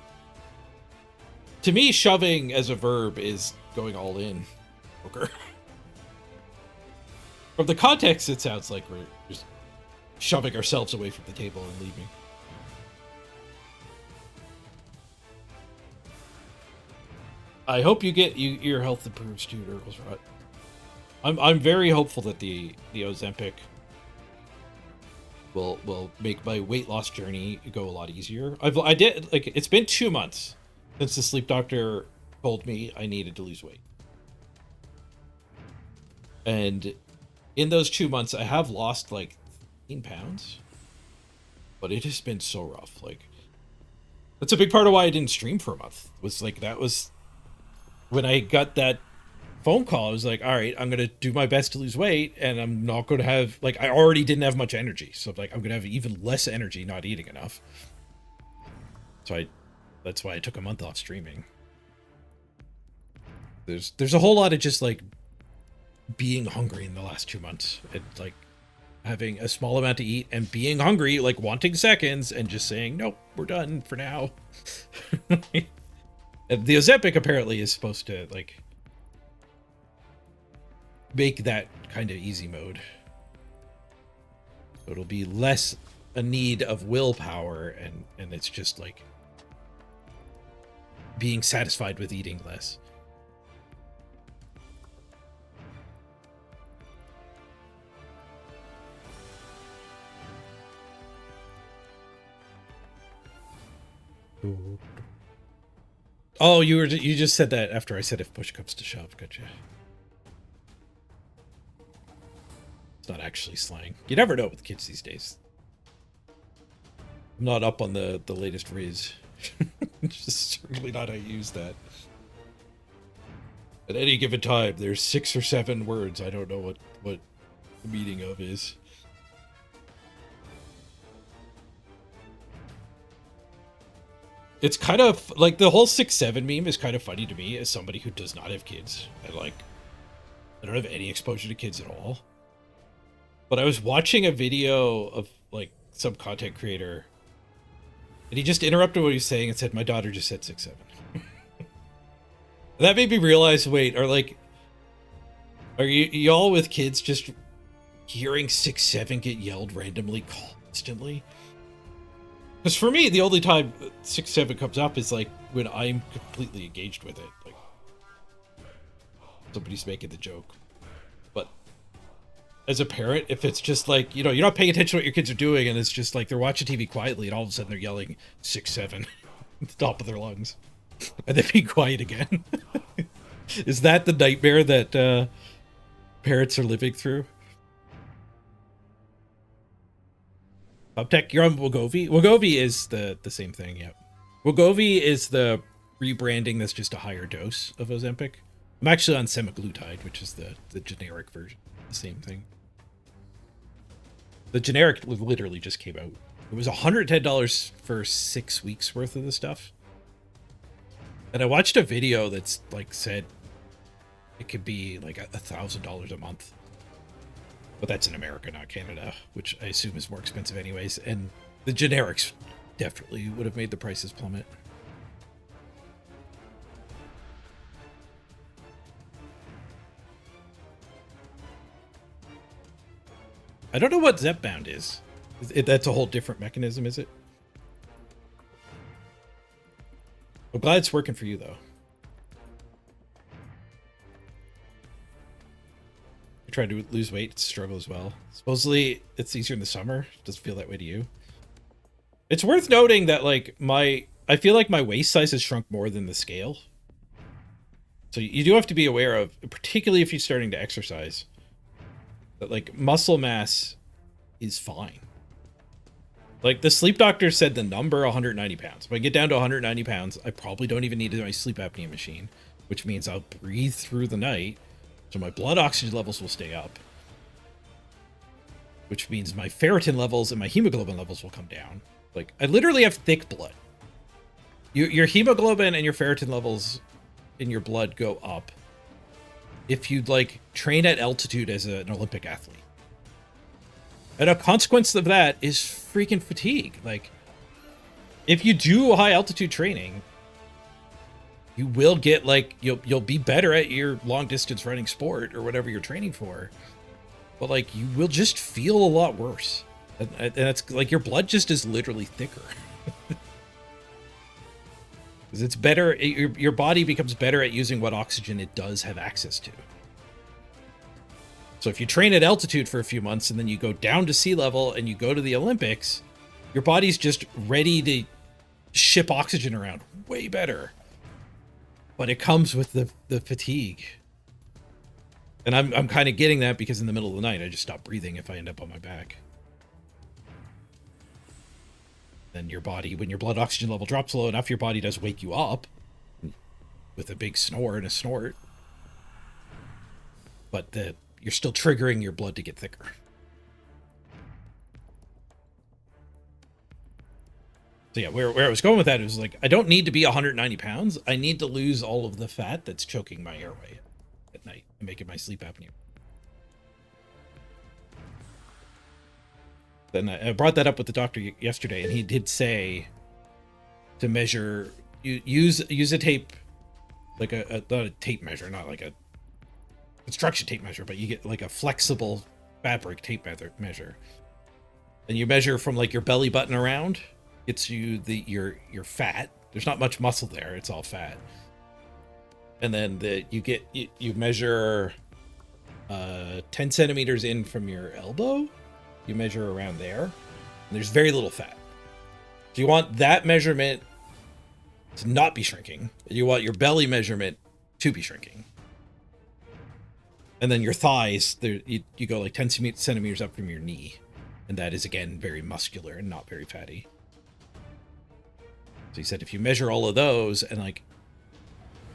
To me, shoving as a verb is going all in. Poker. From the context, it sounds like we're just shoving ourselves away from the table and leaving. I hope you get your health improves too, Durgles Rot. I'm very hopeful that the Ozempic will make my weight loss journey go a lot easier. I did, like, it's been 2 months since the sleep doctor told me I needed to lose weight. And in those 2 months, I have lost like 15 pounds, but it has been so rough. Like, that's a big part of why I didn't stream for a month. Was like, that was when I got that phone call. I was like, all right, I'm going to do my best to lose weight, and I'm not going to have, like, I already didn't have much energy. So like, I'm going to have even less energy not eating enough. So that's why I took a month off streaming. There's a whole lot of just like being hungry in the last 2 months, and like having a small amount to eat and being hungry, like wanting seconds and just saying, nope, we're done for now. And the Ozempic apparently is supposed to like make that kind of easy mode. So it'll be less a need of willpower, and it's just like being satisfied with eating less. Oh, you just said that after I said if push comes to shove. Gotcha. It's not actually slang. You never know with kids these days. I'm not up on the latest Riz. Just certainly not how you use that. At any given time, there's 6 or 7 words. I don't know what the meaning of is. It's kind of like the whole 6-7 meme is kind of funny to me as somebody who does not have kids. I don't have any exposure to kids at all. But I was watching a video of like some content creator, and he just interrupted what he was saying and said, "My daughter just said 6-7." That made me realize, wait, are y'all with kids just hearing 6-7 get yelled randomly constantly? Because for me, the only time 6-7 comes up is like when I'm completely engaged with it. Like somebody's making the joke. But as a parent, if it's just like, you're not paying attention to what your kids are doing, and it's just like they're watching TV quietly, and all of a sudden they're yelling 6-7 at the top of their lungs. And then being quiet again. Is that the nightmare that parents are living through? Uptech, you're on Wegovy. Wegovy is the same thing, yeah. Wegovy is the rebranding that's just a higher dose of Ozempic. I'm actually on semaglutide, which is the generic version. The same thing. The generic literally just came out. It was $110 for 6 weeks worth of the stuff. And I watched a video that's like said it could be like $1,000 a month. But that's in America, not Canada, which I assume is more expensive anyways. And the generics definitely would have made the prices plummet. I don't know what Zepbound is. That's a whole different mechanism, is it? I'm glad it's working for you, though. You're trying to lose weight, it's a struggle as well. Supposedly, it's easier in the summer. Doesn't feel that way to you. It's worth noting that, like, I feel like my waist size has shrunk more than the scale. So you do have to be aware of, particularly if you're starting to exercise, that, like, muscle mass is fine. Like, the sleep doctor said the number 190 pounds. If I get down to 190 pounds, I probably don't even need my sleep apnea machine, which means I'll breathe through the night, so my blood oxygen levels will stay up, which means my ferritin levels and my hemoglobin levels will come down. Like, I literally have thick blood. Your hemoglobin and your ferritin levels in your blood go up if you, like, train at altitude as an Olympic athlete. And a consequence of that is freaking fatigue. Like, if you do high altitude training, you will get, like, you'll be better at your long distance running sport or whatever you're training for. But, like, you will just feel a lot worse. And it's like your blood just is literally thicker. Because it's better, your body becomes better at using what oxygen it does have access to. So if you train at altitude for a few months and then you go down to sea level and you go to the Olympics, your body's just ready to ship oxygen around way better. But it comes with the fatigue. And I'm kind of getting that because in the middle of the night, I just stop breathing if I end up on my back. Then your body, when your blood oxygen level drops low enough, your body does wake you up with a big snore and a snort. But you're still triggering your blood to get thicker. So yeah, where I was going with that is like, I don't need to be 190 pounds. I need to lose all of the fat that's choking my airway at night and making my sleep apnea. Then I brought that up with the doctor yesterday, and he did say to measure, use a tape, like not a tape measure, not like a construction tape measure, but you get like a flexible fabric tape measure, And you measure from like your belly button around, gets you your fat. There's not much muscle there, it's all fat. And then you measure 10 centimeters in from your elbow. You measure around there, and there's very little fat. So you want that measurement to not be shrinking. You want your belly measurement to be shrinking. And then your thighs, you go like 10 centimeters up from your knee. And that is, again, very muscular and not very fatty. So he said if you measure all of those, and like,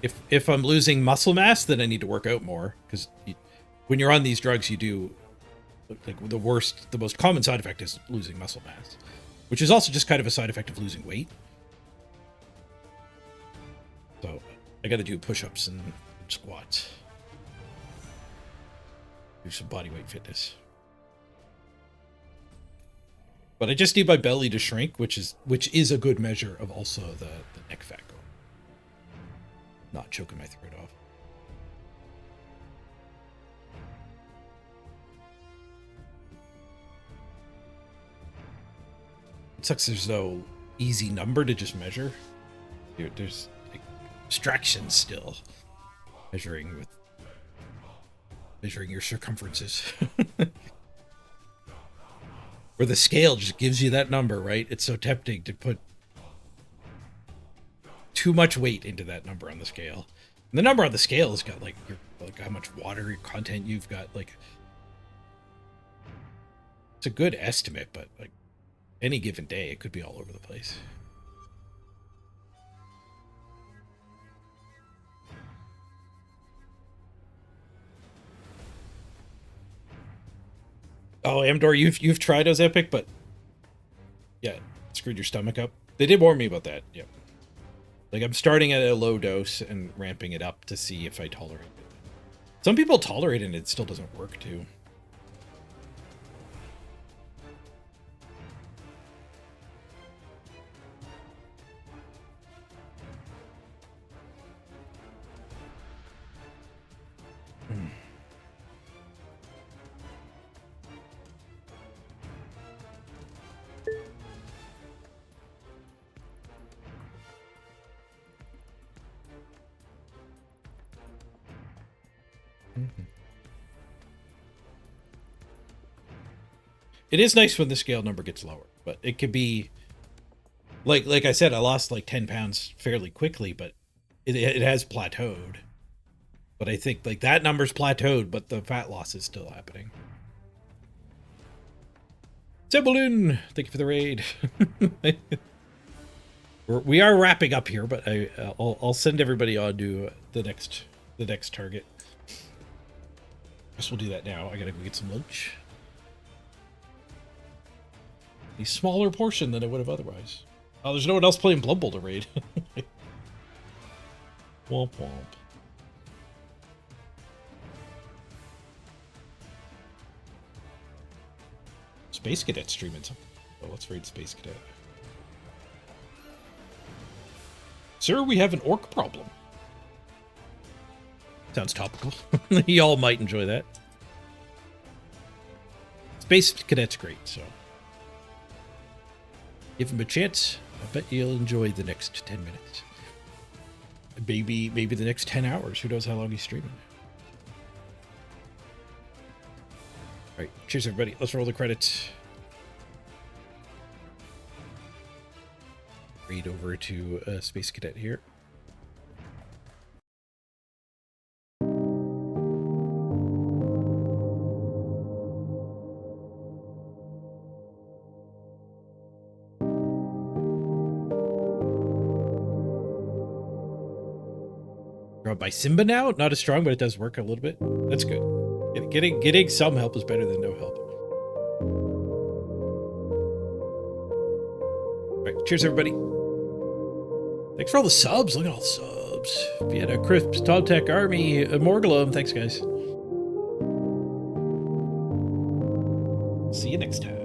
if I'm losing muscle mass, then I need to work out more. Because when you're on these drugs, you do, like, the most common side effect is losing muscle mass. Which is also just kind of a side effect of losing weight. So I got to do push-ups and squats. Do some body weight fitness. But I just need my belly to shrink, which is a good measure of also the neck fat going. Not choking my throat off. It sucks there's no easy number to just measure. There's like abstractions still. Measuring your circumferences. Where the scale just gives you that number, right? It's so tempting to put too much weight into that number on the scale. And the number on the scale has got like how much water content you've got. Like, it's a good estimate, but like any given day, it could be all over the place. Oh, Amdor, you've tried Ozempic, but yeah, screwed your stomach up. They did warn me about that. Yep. Like, I'm starting at a low dose and ramping it up to see if I tolerate it. Some people tolerate it and it still doesn't work too. It is nice when the scale number gets lower, but it could be like I said, I lost like 10 pounds fairly quickly, but it has plateaued. But I think like that number's plateaued, but the fat loss is still happening. Cebulin, thank you for the raid. We are wrapping up here, but I'll send everybody on to the next target. Guess we'll do that now. I gotta go get some lunch. A smaller portion than I would have otherwise. Oh, there's no one else playing Blood Bowl to raid. Womp womp. Space Cadet streaming something. Oh, let's raid Space Cadet. Sir, we have an orc problem. Sounds topical. Y'all might enjoy that. Space Cadet's great, so give him a chance. I bet you'll enjoy the next 10 minutes. Maybe the next 10 hours. Who knows how long he's streaming. All right, cheers everybody. Let's roll the credits. Read over to Space Cadet here. By Simba now, not as strong, but it does work a little bit. That's good. Getting some help is better than no help. All right, cheers everybody. Thanks for all the subs. Look at all the subs. Vienna, Crisps, Tomtech, Army, Morgulum. Thanks guys. See you next time.